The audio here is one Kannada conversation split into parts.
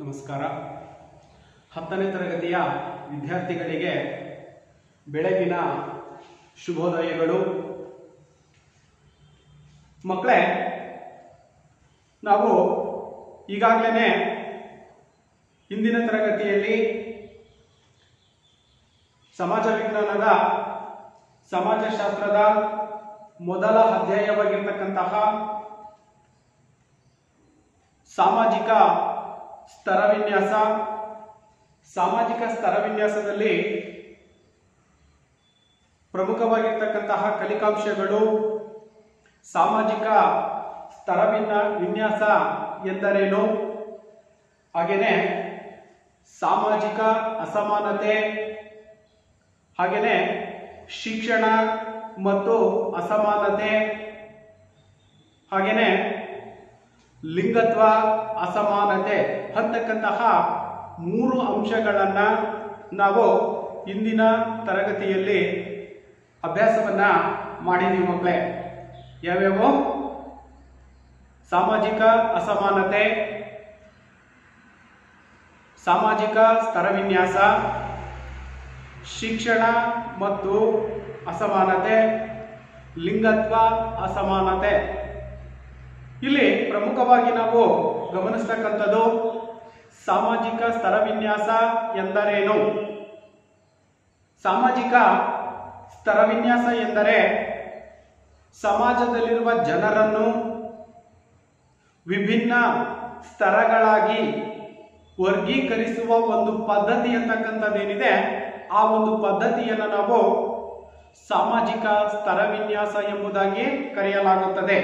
ನಮಸ್ಕಾರ. 10ನೇ ತರಗತಿಯ ವಿದ್ಯಾರ್ಥಿಗಳಿಗೆ ಬೆಳಗಿನ ಶುಭೋದಯಗಳು. ಮಕ್ಕಳೇ, ನಾವು ಈಗಾಗಲೇ ಹಿಂದಿನ ತರಗತಿಯಲ್ಲಿ ಸಮಾಜ ವಿಜ್ಞಾನದ ಸಮಾಜಶಾಸ್ತ್ರದ ಮೊದಲ ಅಧ್ಯಾಯವಾಗಿರ್ತಕ್ಕಂತಹ ಸಾಮಾಜಿಕ ಸ್ತರವಿನ್ಯಾಸದಲ್ಲಿ ಪ್ರಮುಖವಾಗಿರ್ತಕ್ಕಂತಹ ಕಲಿಕಾಂಶಗಳು, ಸಾಮಾಜಿಕ ವಿನ್ಯಾಸ ಎಂದರೇನು, ಹಾಗೆಯೇ ಸಾಮಾಜಿಕ ಅಸಮಾನತೆ, ಹಾಗೆಯೇ ಶಿಕ್ಷಣ ಮತ್ತು ಅಸಮಾನತೆ, ಹಾಗೆಯೇ ಲಿಂಗತ್ವ ಅಸಮಾನತೆ ಅಂತಕ್ಕಂತಹ 3 ಅಂಶಗಳನ್ನ ನಾವು ಇಂದಿನ ತರಗತಿಯಲ್ಲಿ ಅಭ್ಯಾಸವನ್ನ ಮಾಡಿದೀವಿ ಮಕ್ಕಳೇ. ಯಾವ್ಯಾವು? ಸಾಮಾಜಿಕ ಅಸಮಾನತೆ, ಸಾಮಾಜಿಕ ಸ್ತರವಿನ್ಯಾಸ, ಶಿಕ್ಷಣ ಮತ್ತು ಅಸಮಾನತೆ, ಲಿಂಗತ್ವ ಅಸಮಾನತೆ. ಇಲ್ಲಿ ಪ್ರಮುಖವಾಗಿ ನಾವು ಗಮನಿಸತಕ್ಕಂಥದ್ದು ಸಾಮಾಜಿಕ ಸ್ತರವಿನ್ಯಾಸ ಎಂದರೇನು. ಸಾಮಾಜಿಕ ಸ್ತರವಿನ್ಯಾಸ ಎಂದರೆ ಸಮಾಜದಲ್ಲಿರುವ ಜನರನ್ನು ವಿಭಿನ್ನ ಸ್ತರಗಳಾಗಿ ವರ್ಗೀಕರಿಸುವ ಒಂದು ಪದ್ಧತಿ ಅಂತಕ್ಕಂಥದ್ದೇನಿದೆ, ಆ ಒಂದು ಪದ್ಧತಿಯನ್ನು ನಾವು ಸಾಮಾಜಿಕ ಸ್ತರವಿನ್ಯಾಸ ಎಂಬುದಾಗಿ ಕರೆಯಲಾಗುತ್ತದೆ.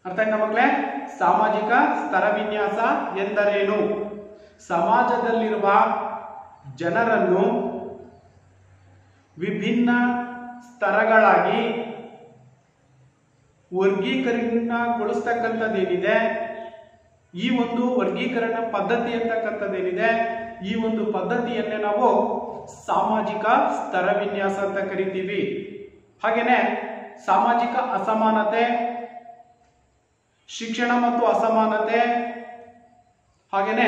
ಅರ್ಥ ಆಯ್ತಾ ಮಕ್ಕಳೇ? ಸಾಮಾಜಿಕ ಸ್ತರವಿನ್ಯಾಸ ಎಂದರೇನು? ಸಮಾಜದಲ್ಲಿರುವ ಜನರನ್ನು ವಿಭಿನ್ನ ಸ್ತರಗಳಾಗಿ ವರ್ಗೀಕರಣಗೊಳಿಸ್ತಕ್ಕಂಥದ್ದೇನಿದೆ, ಈ ಒಂದು ವರ್ಗೀಕರಣ ಪದ್ಧತಿ ಅಂತಕ್ಕಂಥದ್ದೇನಿದೆ, ಈ ಒಂದು ಪದ್ಧತಿಯನ್ನೇ ನಾವು ಸಾಮಾಜಿಕ ಸ್ತರವಿನ್ಯಾಸ ಅಂತ ಕರಿತೀವಿ. ಹಾಗೇನೆ ಸಾಮಾಜಿಕ ಅಸಮಾನತೆ, ಶಿಕ್ಷಣ ಮತ್ತು ಅಸಮಾನತೆ, ಹಾಗೇನೆ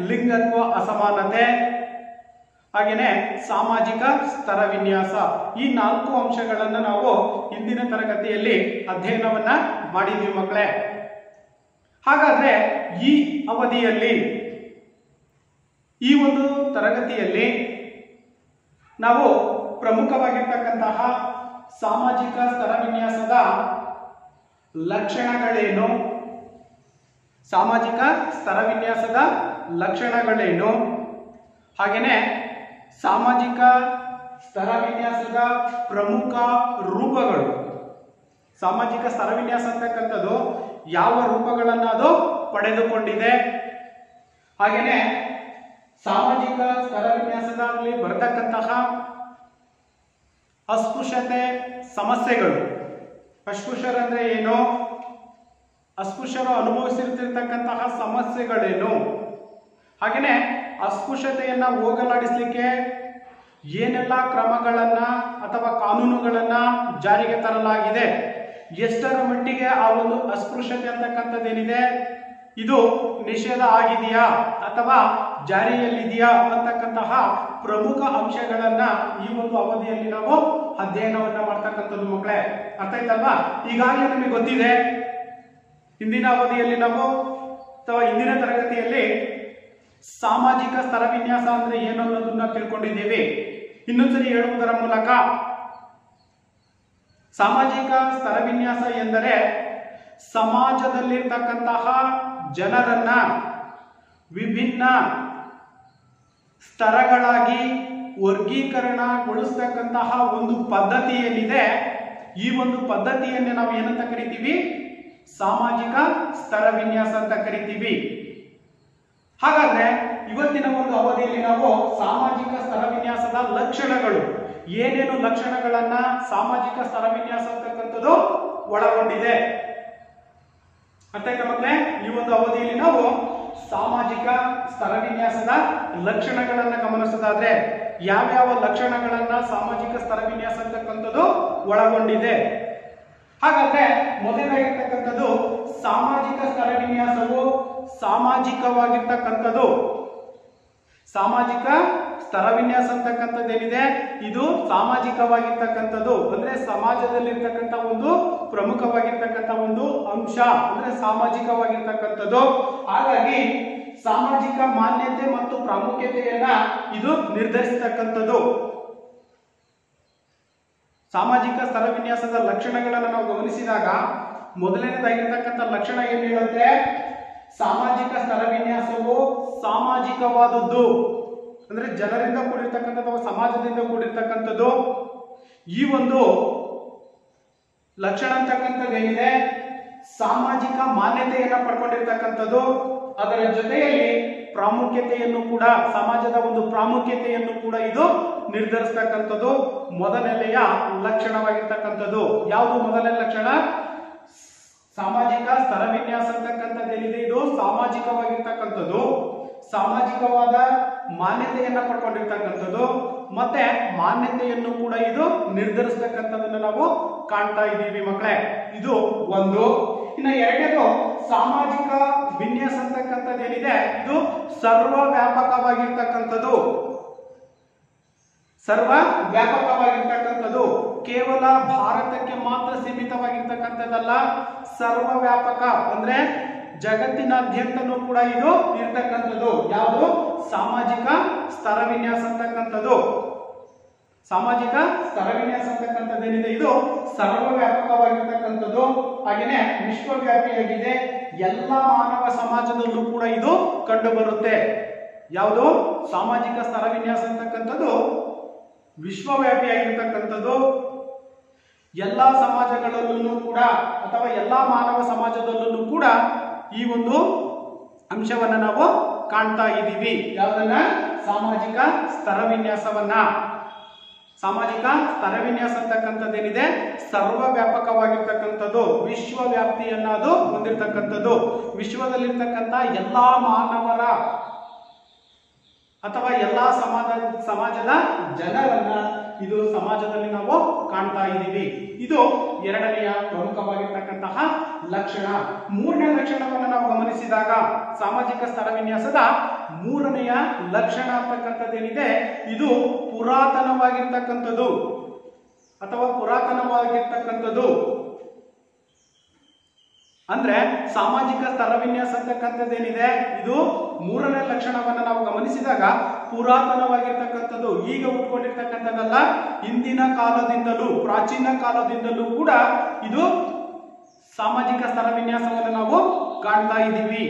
ಲಿಂಗತ್ವ ಅಸಮಾನತೆ, ಹಾಗೇನೆ ಸಾಮಾಜಿಕ ಸ್ತರವಿನ್ಯಾಸ, ಈ 4 ಅಂಶಗಳನ್ನು ನಾವು ಇಂದಿನ ತರಗತಿಯಲ್ಲಿ ಅಧ್ಯಯನವನ್ನ ಮಾಡಿದ್ವಿ ಮಕ್ಕಳೇ. ಹಾಗಾದ್ರೆ ಈ ಅವಧಿಯಲ್ಲಿ, ಈ ಒಂದು ತರಗತಿಯಲ್ಲಿ ನಾವು ಪ್ರಮುಖವಾಗಿರ್ತಕ್ಕಂತಹ ಸಾಮಾಜಿಕ ಸ್ತರವಿನ್ಯಾಸದ ಲಕ್ಷಣಗಳೇನು, ಸಾಮಾಜಿಕ ಸ್ತರವಿನ್ಯಾಸದ ಲಕ್ಷಣಗಳೇನು, ಹಾಗೇನೆ ಸಾಮಾಜಿಕ ಸ್ತರವಿನ್ಯಾಸದ ಪ್ರಮುಖ ರೂಪಗಳು, ಸಾಮಾಜಿಕ ಸ್ತರವಿನ್ಯಾಸ ಅಂತಕ್ಕಂಥದ್ದು ಯಾವ ರೂಪಗಳನ್ನು ಅದು ಪಡೆದುಕೊಂಡಿದೆ, ಹಾಗೇನೆ ಸಾಮಾಜಿಕ ಸ್ತರವಿನ್ಯಾಸದಲ್ಲಿ ಬರತಕ್ಕಂತಹ ಅಸ್ಪೃಶ್ಯತೆ ಸಮಸ್ಯೆಗಳು. ಅಸ್ಪೃಶ್ಯರಂದ್ರೆ ಏನು, ಅಸ್ಪೃಶ್ಯರು ಅನುಭವಿಸಿರ್ತಿರ್ತಕ್ಕಂತಹ ಸಮಸ್ಯೆಗಳೇನು, ಹಾಗೇನೆ ಅಸ್ಪೃಶ್ಯತೆಯನ್ನ ಹೋಗಲಾಡಿಸಲಿಕ್ಕೆ ಏನೆಲ್ಲ ಕ್ರಮಗಳನ್ನ ಅಥವಾ ಕಾನೂನುಗಳನ್ನ ಜಾರಿಗೆ ತರಲಾಗಿದೆ, ಎಷ್ಟರ ಮಟ್ಟಿಗೆ ಆ ಒಂದು ಅಸ್ಪೃಶ್ಯತೆ ಅಂತಕ್ಕಂಥದ್ದೇನಿದೆ ಇದು ನಿಷೇಧ ಆಗಿದೆಯಾ ಅಥವಾ ಜಾರಿಯಲ್ಲಿದೆಯಾ ಅಂತಕ್ಕಂತಹ ಪ್ರಮುಖ ಅಂಶಗಳನ್ನ ಈ ಒಂದು ಅವಧಿಯಲ್ಲಿ ನಾವು ಅಧ್ಯಯನವನ್ನ ಮಾಡ್ತಕ್ಕಂಥದ್ದು ಮಕ್ಕಳೇ. ಅರ್ಥ ಆಯ್ತಲ್ವಾ? ಈಗಾಗಲೇ ನಮಗೆ ಗೊತ್ತಿದೆ, ಹಿಂದಿನ ಅವಧಿಯಲ್ಲಿ ನಾವು ಅಥವಾ ಹಿಂದಿನ ತರಗತಿಯಲ್ಲಿ ಸಾಮಾಜಿಕ ಸ್ತರವಿನ್ಯಾಸ ಅಂದ್ರೆ ಏನು ಅನ್ನೋದನ್ನ ತಿಳ್ಕೊಂಡಿದ್ದೀವಿ. ಇನ್ನೊಂದ್ಸರಿ ಹೇಳುವುದರ ಮೂಲಕ, ಸಾಮಾಜಿಕ ಸ್ತರವಿನ್ಯಾಸ ಎಂದರೆ ಸಮಾಜದಲ್ಲಿರ್ತಕ್ಕಂತಹ ಜನರನ್ನ ವಿಭಿನ್ನ ಸ್ತರಗಳಾಗಿ ವರ್ಗೀಕರಣಗೊಳಿಸ್ತಕ್ಕಂತಹ ಒಂದು ಪದ್ಧತಿ ಏನಿದೆ, ಈ ಒಂದು ಪದ್ಧತಿಯನ್ನೇ ನಾವು ಏನಂತ ಕರಿತೀವಿ? ಸಾಮಾಜಿಕ ಸ್ತರವಿನ್ಯಾಸ ಅಂತ ಕರಿತೀವಿ. ಹಾಗಾದ್ರೆ ಇವತ್ತಿನ ಒಂದು ಅವಧಿಯಲ್ಲಿ ನಾವು ಸಾಮಾಜಿಕ ಸ್ತರವಿನ್ಯಾಸದ ಲಕ್ಷಣಗಳು, ಏನೇನು ಲಕ್ಷಣಗಳನ್ನ ಸಾಮಾಜಿಕ ಸ್ತರವಿನ್ಯಾಸ ಅಂತಕ್ಕಂಥದ್ದು ಒಳಗೊಂಡಿದೆ. ಅರ್ಥ ಆಯ್ತಾ ಮಕ್ಕಳೇ? ಈ ಒಂದು ಅವಧಿಯಲ್ಲಿ ನಾವು ಸಾಮಾಜಿಕ ಸ್ತರವಿನ್ಯಾಸದ ಲಕ್ಷಣಗಳನ್ನ ಗಮನಿಸೋದಾದ್ರೆ ಯಾವ್ಯಾವ ಲಕ್ಷಣಗಳನ್ನ ಸಾಮಾಜಿಕ ಸ್ತರವಿನ್ಯಾಸ ಅಂತಕ್ಕಂಥದ್ದು ಒಳಗೊಂಡಿದೆ. ಹಾಗಾದ್ರೆ ಮೊದಲನೇದಾಗಿರ್ತಕ್ಕಂಥದ್ದು ಸಾಮಾಜಿಕ ಸ್ತರ ವಿನ್ಯಾಸವು ಸಾಮಾಜಿಕವಾಗಿರ್ತಕ್ಕಂಥದ್ದು. ಸಾಮಾಜಿಕ ಸ್ತರ ವಿನ್ಯಾಸ ಅಂತಕ್ಕಂಥದ್ದೇನಿದೆ ಇದು ಸಾಮಾಜಿಕವಾಗಿರ್ತಕ್ಕಂಥದ್ದು, ಅಂದ್ರೆ ಸಮಾಜದಲ್ಲಿರ್ತಕ್ಕಂಥ ಒಂದು ಪ್ರಮುಖವಾಗಿರ್ತಕ್ಕಂಥ ಒಂದು ಅಂಶ ಅಂದ್ರೆ ಸಾಮಾಜಿಕವಾಗಿರ್ತಕ್ಕಂಥದ್ದು. ಹಾಗಾಗಿ ಸಾಮಾಜಿಕ ಮಾನ್ಯತೆ ಮತ್ತು ಪ್ರಾಮುಖ್ಯತೆಯನ್ನ ಇದು ನಿರ್ಧರಿಸತಕ್ಕಂಥದ್ದು. ಸಾಮಾಜಿಕ ಸ್ತರ ವಿನ್ಯಾಸದ ಲಕ್ಷಣಗಳನ್ನು ನಾವು ಗಮನಿಸಿದಾಗ ಮೊದಲನೇದಾಗಿರ್ತಕ್ಕಂಥ ಲಕ್ಷಣ ಏನ್ ಹೇಳುತ್ತೆ, ಸಾಮಾಜಿಕ ಸ್ತರ ವಿನ್ಯಾಸವು ಸಾಮಾಜಿಕವಾದದ್ದು, ಅಂದ್ರೆ ಜನರಿಂದ ಕೂಡಿರ್ತಕ್ಕಂಥದ್ದು, ಸಮಾಜದಿಂದ ಕೂಡಿರ್ತಕ್ಕಂಥದ್ದು. ಈ ಒಂದು ಲಕ್ಷಣ ಅಂತಕ್ಕಂಥದ್ದೇನಿದೆ ಸಾಮಾಜಿಕ ಮಾನ್ಯತೆಯನ್ನ ಪಡ್ಕೊಂಡಿರ್ತಕ್ಕಂಥದ್ದು. ಅದರ ಜೊತೆಯಲ್ಲಿ ಪ್ರಾಮುಖ್ಯತೆಯನ್ನು ಕೂಡ, ಸಮಾಜದ ಒಂದು ಪ್ರಾಮುಖ್ಯತೆಯನ್ನು ಕೂಡ ಇದು ನಿರ್ಧರಿಸತಕ್ಕಂಥದ್ದು ಮೊದಲನೆಯ ಲಕ್ಷಣವಾಗಿರ್ತಕ್ಕಂಥದ್ದು. ಯಾವುದು ಮೊದಲನೇ ಲಕ್ಷಣ? ಸಾಮಾಜಿಕ ಸ್ತರ ವಿನ್ಯಾಸ ಅಂತಕ್ಕಂಥದ್ದೇನಿದೆ ಇದು ಸಾಮಾಜಿಕವಾಗಿರ್ತಕ್ಕಂಥದ್ದು, ಸಾಮಾಜಿಕವಾದ ಮಾನ್ಯತೆಯನ್ನ ಪಡ್ಕೊಂಡಿರ್ತಕ್ಕಂಥದ್ದು, ಮತ್ತೆ ಮಾನ್ಯತೆಯನ್ನು ಕೂಡ ಇದು ನಿರ್ಧರಿಸತಕ್ಕಂಥದ್ದನ್ನು ನಾವು ಕಾಣ್ತಾ ಇದ್ದೀವಿ ಮಕ್ಕಳೇ. ಇದು ಒಂದು. ಇನ್ನು ಎರಡನೇದು ಸಾಮಾಜಿಕ ವಿನ್ಯಾಸ ಅಂತಕ್ಕಂಥದ್ದೇನಿದೆ ಇದು ಸರ್ವ ವ್ಯಾಪಕವಾಗಿರ್ತಕ್ಕಂಥದ್ದು. ಸರ್ವ ವ್ಯಾಪಕವಾಗಿರ್ತಕ್ಕಂಥದ್ದು ಕೇವಲ ಭಾರತಕ್ಕೆ ಮಾತ್ರ ಸೀಮಿತವಾಗಿರ್ತಕ್ಕಂಥದ್ದಲ್ಲ, ಸರ್ವ ವ್ಯಾಪಕ ಅಂದ್ರೆ ಜಗತ್ತಿನಾದ್ಯಂತನೂ ಕೂಡ ಇದು ಇರ್ತಕ್ಕಂಥದ್ದು. ಯಾವುದು? ಸಾಮಾಜಿಕ ಸ್ತರ ವಿನ್ಯಾಸ ಅಂತಕ್ಕಂಥದ್ದು. ಸಾಮಾಜಿಕ ಸ್ತರ ವಿನ್ಯಾಸ ಅಂತಕ್ಕಂಥದ್ದೇನಿದೆ ಇದು ಸರ್ವ ವ್ಯಾಪಕವಾಗಿರ್ತಕ್ಕಂಥದ್ದು, ಹಾಗೆಯೇ ವಿಶ್ವವ್ಯಾಪಿಯಾಗಿದೆ. ಎಲ್ಲ ಮಾನವ ಸಮಾಜದಲ್ಲೂ ಕೂಡ ಇದು ಕಂಡು ಬರುತ್ತೆ. ಯಾವುದು? ಸಾಮಾಜಿಕ ಸ್ತರ ವಿನ್ಯಾಸ ಅಂತಕ್ಕಂಥದ್ದು ವಿಶ್ವವ್ಯಾಪಿಯಾಗಿರ್ತಕ್ಕಂಥದ್ದು. ಎಲ್ಲಾ ಸಮಾಜಗಳಲ್ಲೂ ಕೂಡ ಅಥವಾ ಎಲ್ಲಾ ಮಾನವ ಸಮಾಜದಲ್ಲೂ ಕೂಡ ಈ ಒಂದು ಅಂಶವನ್ನ ನಾವು ಕಾಣ್ತಾ ಇದ್ದೀವಿ. ಯಾವುದನ್ನ? ಸಾಮಾಜಿಕ ಸ್ತರ ವಿನ್ಯಾಸವನ್ನ. ಸಾಮಾಜಿಕ ಸ್ತರ ವಿನ್ಯಾಸ ಅಂತಕ್ಕಂಥದ್ದೇನಿದೆ ಸರ್ವ ವ್ಯಾಪಕವಾಗಿರ್ತಕ್ಕಂಥದ್ದು, ವಿಶ್ವವ್ಯಾಪ್ತಿಯನ್ನ ಅದು ಹೊಂದಿರತಕ್ಕಂಥದ್ದು. ವಿಶ್ವದಲ್ಲಿರ್ತಕ್ಕಂಥ ಎಲ್ಲಾ ಮಾನವರ ಅಥವಾ ಎಲ್ಲಾ ಸಮಾಜದ ಜನರನ್ನ ಇದು ಸಮಾಜದಲ್ಲಿ ನಾವು ಕಾಣ್ತಾ ಇದ್ದೀವಿ. ಇದು ಎರಡನೆಯ ಪ್ರಮುಖವಾಗಿರ್ತಕ್ಕಂತಹ ಲಕ್ಷಣ. ಮೂರನೇ ಲಕ್ಷಣವನ್ನು ನಾವು ಗಮನಿಸಿದಾಗ ಸಾಮಾಜಿಕ ಸ್ತರ ವಿನ್ಯಾಸದ ಮೂರನೆಯ ಲಕ್ಷಣ ಅಂತಕ್ಕಂಥದ್ದೇನಿದೆ ಇದು ಪುರಾತನವಾಗಿರ್ತಕ್ಕಂಥದ್ದು ಅಥವಾ ಪುರಾತನವಾಗಿರ್ತಕ್ಕಂಥದ್ದು. ಅಂದ್ರೆ ಸಾಮಾಜಿಕ ಸ್ತರ ವಿನ್ಯಾಸ ಅಂತಕ್ಕಂಥದ್ದೇನಿದೆ ಇದು ಮೂರನೇ ಲಕ್ಷಣವನ್ನ ನಾವು ಗಮನಿಸಿದಾಗ ಪುರಾತನವಾಗಿರ್ತಕ್ಕಂಥದ್ದು, ಈಗ ಉಟ್ಕೊಂಡಿರ್ತಕ್ಕಂಥದ್ದಲ್ಲ. ಹಿಂದಿನ ಕಾಲದಿಂದಲೂ, ಪ್ರಾಚೀನ ಕಾಲದಿಂದಲೂ ಕೂಡ ಇದು ಸಾಮಾಜಿಕ ಸ್ತರ ವಿನ್ಯಾಸವನ್ನು ನಾವು ಕಾಣ್ತಾ ಇದ್ದೀವಿ.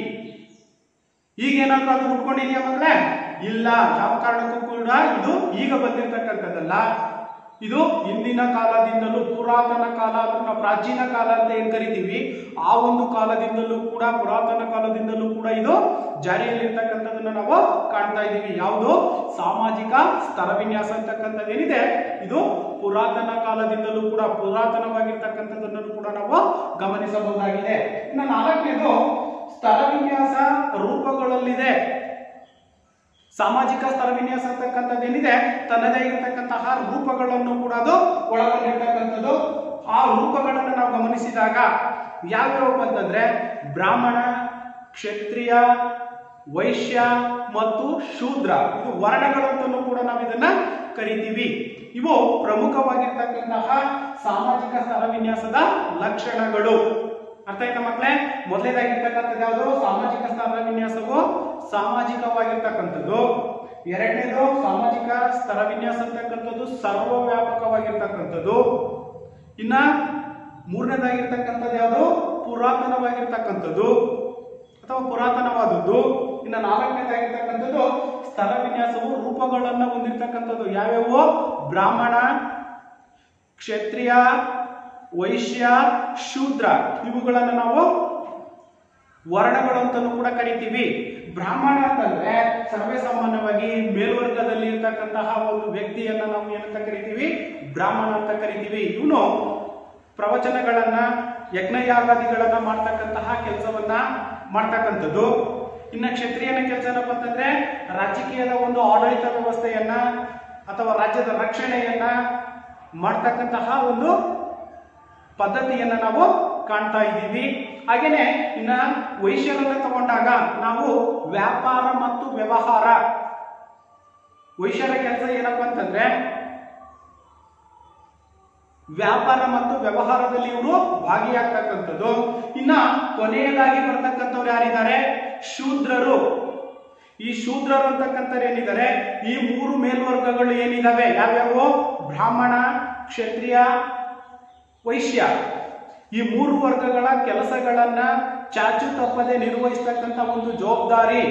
ಈಗೇನಾದ್ರೂ ಅದು ಉಟ್ಕೊಂಡಿದೆಯಾ ಮಕ್ಕಳೇ? ಇಲ್ಲ, ಯಾವ ಕಾರಣಕ್ಕೂ ಕೂಡ ಇದು ಈಗ ಬಂದಿರತಕ್ಕಂಥದ್ದಲ್ಲ. ಇದು ಹಿಂದಿನ ಕಾಲದಿಂದಲೂ, ಪುರಾತನ ಕಾಲ ಅಂದ್ರೆ ನಾವು ಪ್ರಾಚೀನ ಕಾಲ ಅಂತ ಏನ್ ಕರಿತೀವಿ ಆ ಒಂದು ಕಾಲದಿಂದಲೂ ಕೂಡ, ಪುರಾತನ ಕಾಲದಿಂದಲೂ ಕೂಡ ಇದು ಜಾರಿಯಲ್ಲಿರ್ತಕ್ಕಂಥದ್ದನ್ನ ನಾವು ಕಾಣ್ತಾ ಇದ್ದೀವಿ. ಯಾವುದು? ಸಾಮಾಜಿಕ ಸ್ತರ ವಿನ್ಯಾಸ ಅಂತಕ್ಕಂಥದ್ದೇನಿದೆ ಇದು ಪುರಾತನ ಕಾಲದಿಂದಲೂ ಕೂಡ, ಪುರಾತನವಾಗಿರ್ತಕ್ಕಂಥದ್ದನ್ನು ಕೂಡ ನಾವು ಗಮನಿಸಬಹುದಾಗಿದೆ. ಇನ್ನು ನಾಲ್ಕನೇದು ಸ್ತರ ವಿನ್ಯಾಸ ರೂಪಗಳಲ್ಲಿದೆ. ಸಾಮಾಜಿಕ ಸ್ತರ ವಿನ್ಯಾಸ ಅಂತಕ್ಕಂಥದ್ದೇನಿದೆ ತನ್ನದೇ ಇರತಕ್ಕಂತಹ ರೂಪಗಳನ್ನು ಕೂಡ ಅದು ಒಳಗೊಂಡಿರ್ತಕ್ಕಂಥದ್ದು. ಆ ರೂಪಗಳನ್ನು ನಾವು ಗಮನಿಸಿದಾಗ ಯಾವ್ಯಾವ ಅಂತಂದ್ರೆ ಬ್ರಾಹ್ಮಣ, ಕ್ಷತ್ರಿಯ, ವೈಶ್ಯ ಮತ್ತು ಶೂದ್ರ, ಇದು ವರ್ಣಗಳಂತಲೂ ಕೂಡ ನಾವು ಇದನ್ನ ಕರಿತೀವಿ. ಇವು ಪ್ರಮುಖವಾಗಿರ್ತಕ್ಕಂತಹ ಸಾಮಾಜಿಕ ಸ್ತರ ವಿನ್ಯಾಸದ ಲಕ್ಷಣಗಳು. ಅರ್ಥ ಆಯ್ತಾ ಮಕ್ಕಳೇ? ಮೊದಲನೇದಾಗಿರ್ತಕ್ಕಂಥದ್ದು ಯಾವುದು? ಸಾಮಾಜಿಕ ಸ್ತರ ವಿನ್ಯಾಸವು ಸಾಮಾಜಿಕವಾಗಿರ್ತಕ್ಕಂಥದ್ದು. ಎರಡನೇದು ಸಾಮಾಜಿಕ ಸ್ತರ ವಿನ್ಯಾಸ ಅಂತಕ್ಕಂಥದ್ದು ಸರ್ವ ವ್ಯಾಪಕವಾಗಿರ್ತಕ್ಕಂಥದ್ದು. ಇನ್ನ ಮೂರನೇದಾಗಿರ್ತಕ್ಕಂಥದ್ದು ಯಾವುದು? ಪುರಾತನವಾಗಿರ್ತಕ್ಕಂಥದ್ದು ಅಥವಾ ಪುರಾತನವಾದದ್ದು. ಇನ್ನು ನಾಲ್ಕನೇದಾಗಿರ್ತಕ್ಕಂಥದ್ದು ಸ್ತರ ವಿನ್ಯಾಸವು ರೂಪಗಳನ್ನ ಹೊಂದಿರತಕ್ಕಂಥದ್ದು. ಯಾವ್ಯಾವು? ಬ್ರಾಹ್ಮಣ, ಕ್ಷತ್ರಿಯ, ವೈಶ್ಯ, ಶೂದ್ರ, ಇವುಗಳನ್ನು ನಾವು ವರ್ಣಗಳು ಅಂತಲೂ ಕೂಡ ಕರಿತೀವಿ. ಬ್ರಾಹ್ಮಣ ಅಂತಂದ್ರೆ ಸರ್ವೇ ಸಾಮಾನ್ಯವಾಗಿ ಮೇಲ್ವರ್ಗದಲ್ಲಿ ಇರ್ತಕ್ಕಂತಹ ಒಂದು ವ್ಯಕ್ತಿಯನ್ನ ನಾವು ಏನಂತ ಕರಿತೀವಿ? ಬ್ರಾಹ್ಮಣ ಅಂತ ಕರಿತೀವಿ. ಇವನು ಪ್ರವಚನಗಳನ್ನ, ಯಜ್ಞಯಾಗಾದಿಗಳನ್ನ ಮಾಡ್ತಕ್ಕಂತಹ ಕೆಲಸವನ್ನ ಮಾಡ್ತಕ್ಕಂಥದ್ದು. ಇನ್ನು ಕ್ಷತ್ರಿಯನ ಕೆಲಸ ಏನಪ್ಪ ಅಂತಂದ್ರೆ ರಾಜಕೀಯದ ಒಂದು ಆಡಳಿತ ವ್ಯವಸ್ಥೆಯನ್ನ ಅಥವಾ ರಾಜ್ಯದ ರಕ್ಷಣೆಯನ್ನ ಮಾಡ್ತಕ್ಕಂತಹ ಒಂದು ಪದ್ಧತಿಯನ್ನ ನಾವು ಕಾಣ್ತಾ ಇದ್ದೀವಿ. ಹಾಗೇನೆ ಇನ್ನ ವೈಶ್ಯರನ್ನ ತಗೊಂಡಾಗ ನಾವು ವ್ಯಾಪಾರ ಮತ್ತು ವ್ಯವಹಾರ, ವೈಶ್ಯರ ಕೆಲಸ ಏನಪ್ಪಾ ಅಂತಂದ್ರೆ ವ್ಯಾಪಾರ ಮತ್ತು ವ್ಯವಹಾರದಲ್ಲಿ ಇವರು ಭಾಗಿಯಾಗ್ತಕ್ಕಂಥದ್ದು. ಇನ್ನ ಕೊನೆಯದಾಗಿ ಬರ್ತಕ್ಕಂಥವ್ರು ಯಾರಿದ್ದಾರೆ? ಶೂದ್ರರು. ಈ ಶೂದ್ರರು ಅಂತಕ್ಕಂಥವ್ರು ಏನಿದ್ದಾರೆ, ಈ ಮೂರು ಮೇಲ್ವರ್ಗಗಳು ಏನಿದಾವೆ ಯಾವ್ಯಾವು? ಬ್ರಾಹ್ಮಣ, ಕ್ಷತ್ರಿಯ, ವೈಶ್ಯ. ಈ ಮೂರು ವರ್ಗಗಳ ಕೆಲಸಗಳನ್ನ ಚಾಚು ತಪ್ಪದೆ ನಿರ್ವಹಿಸ್ತಕ್ಕಂಥ ಒಂದು ಜವಾಬ್ದಾರಿ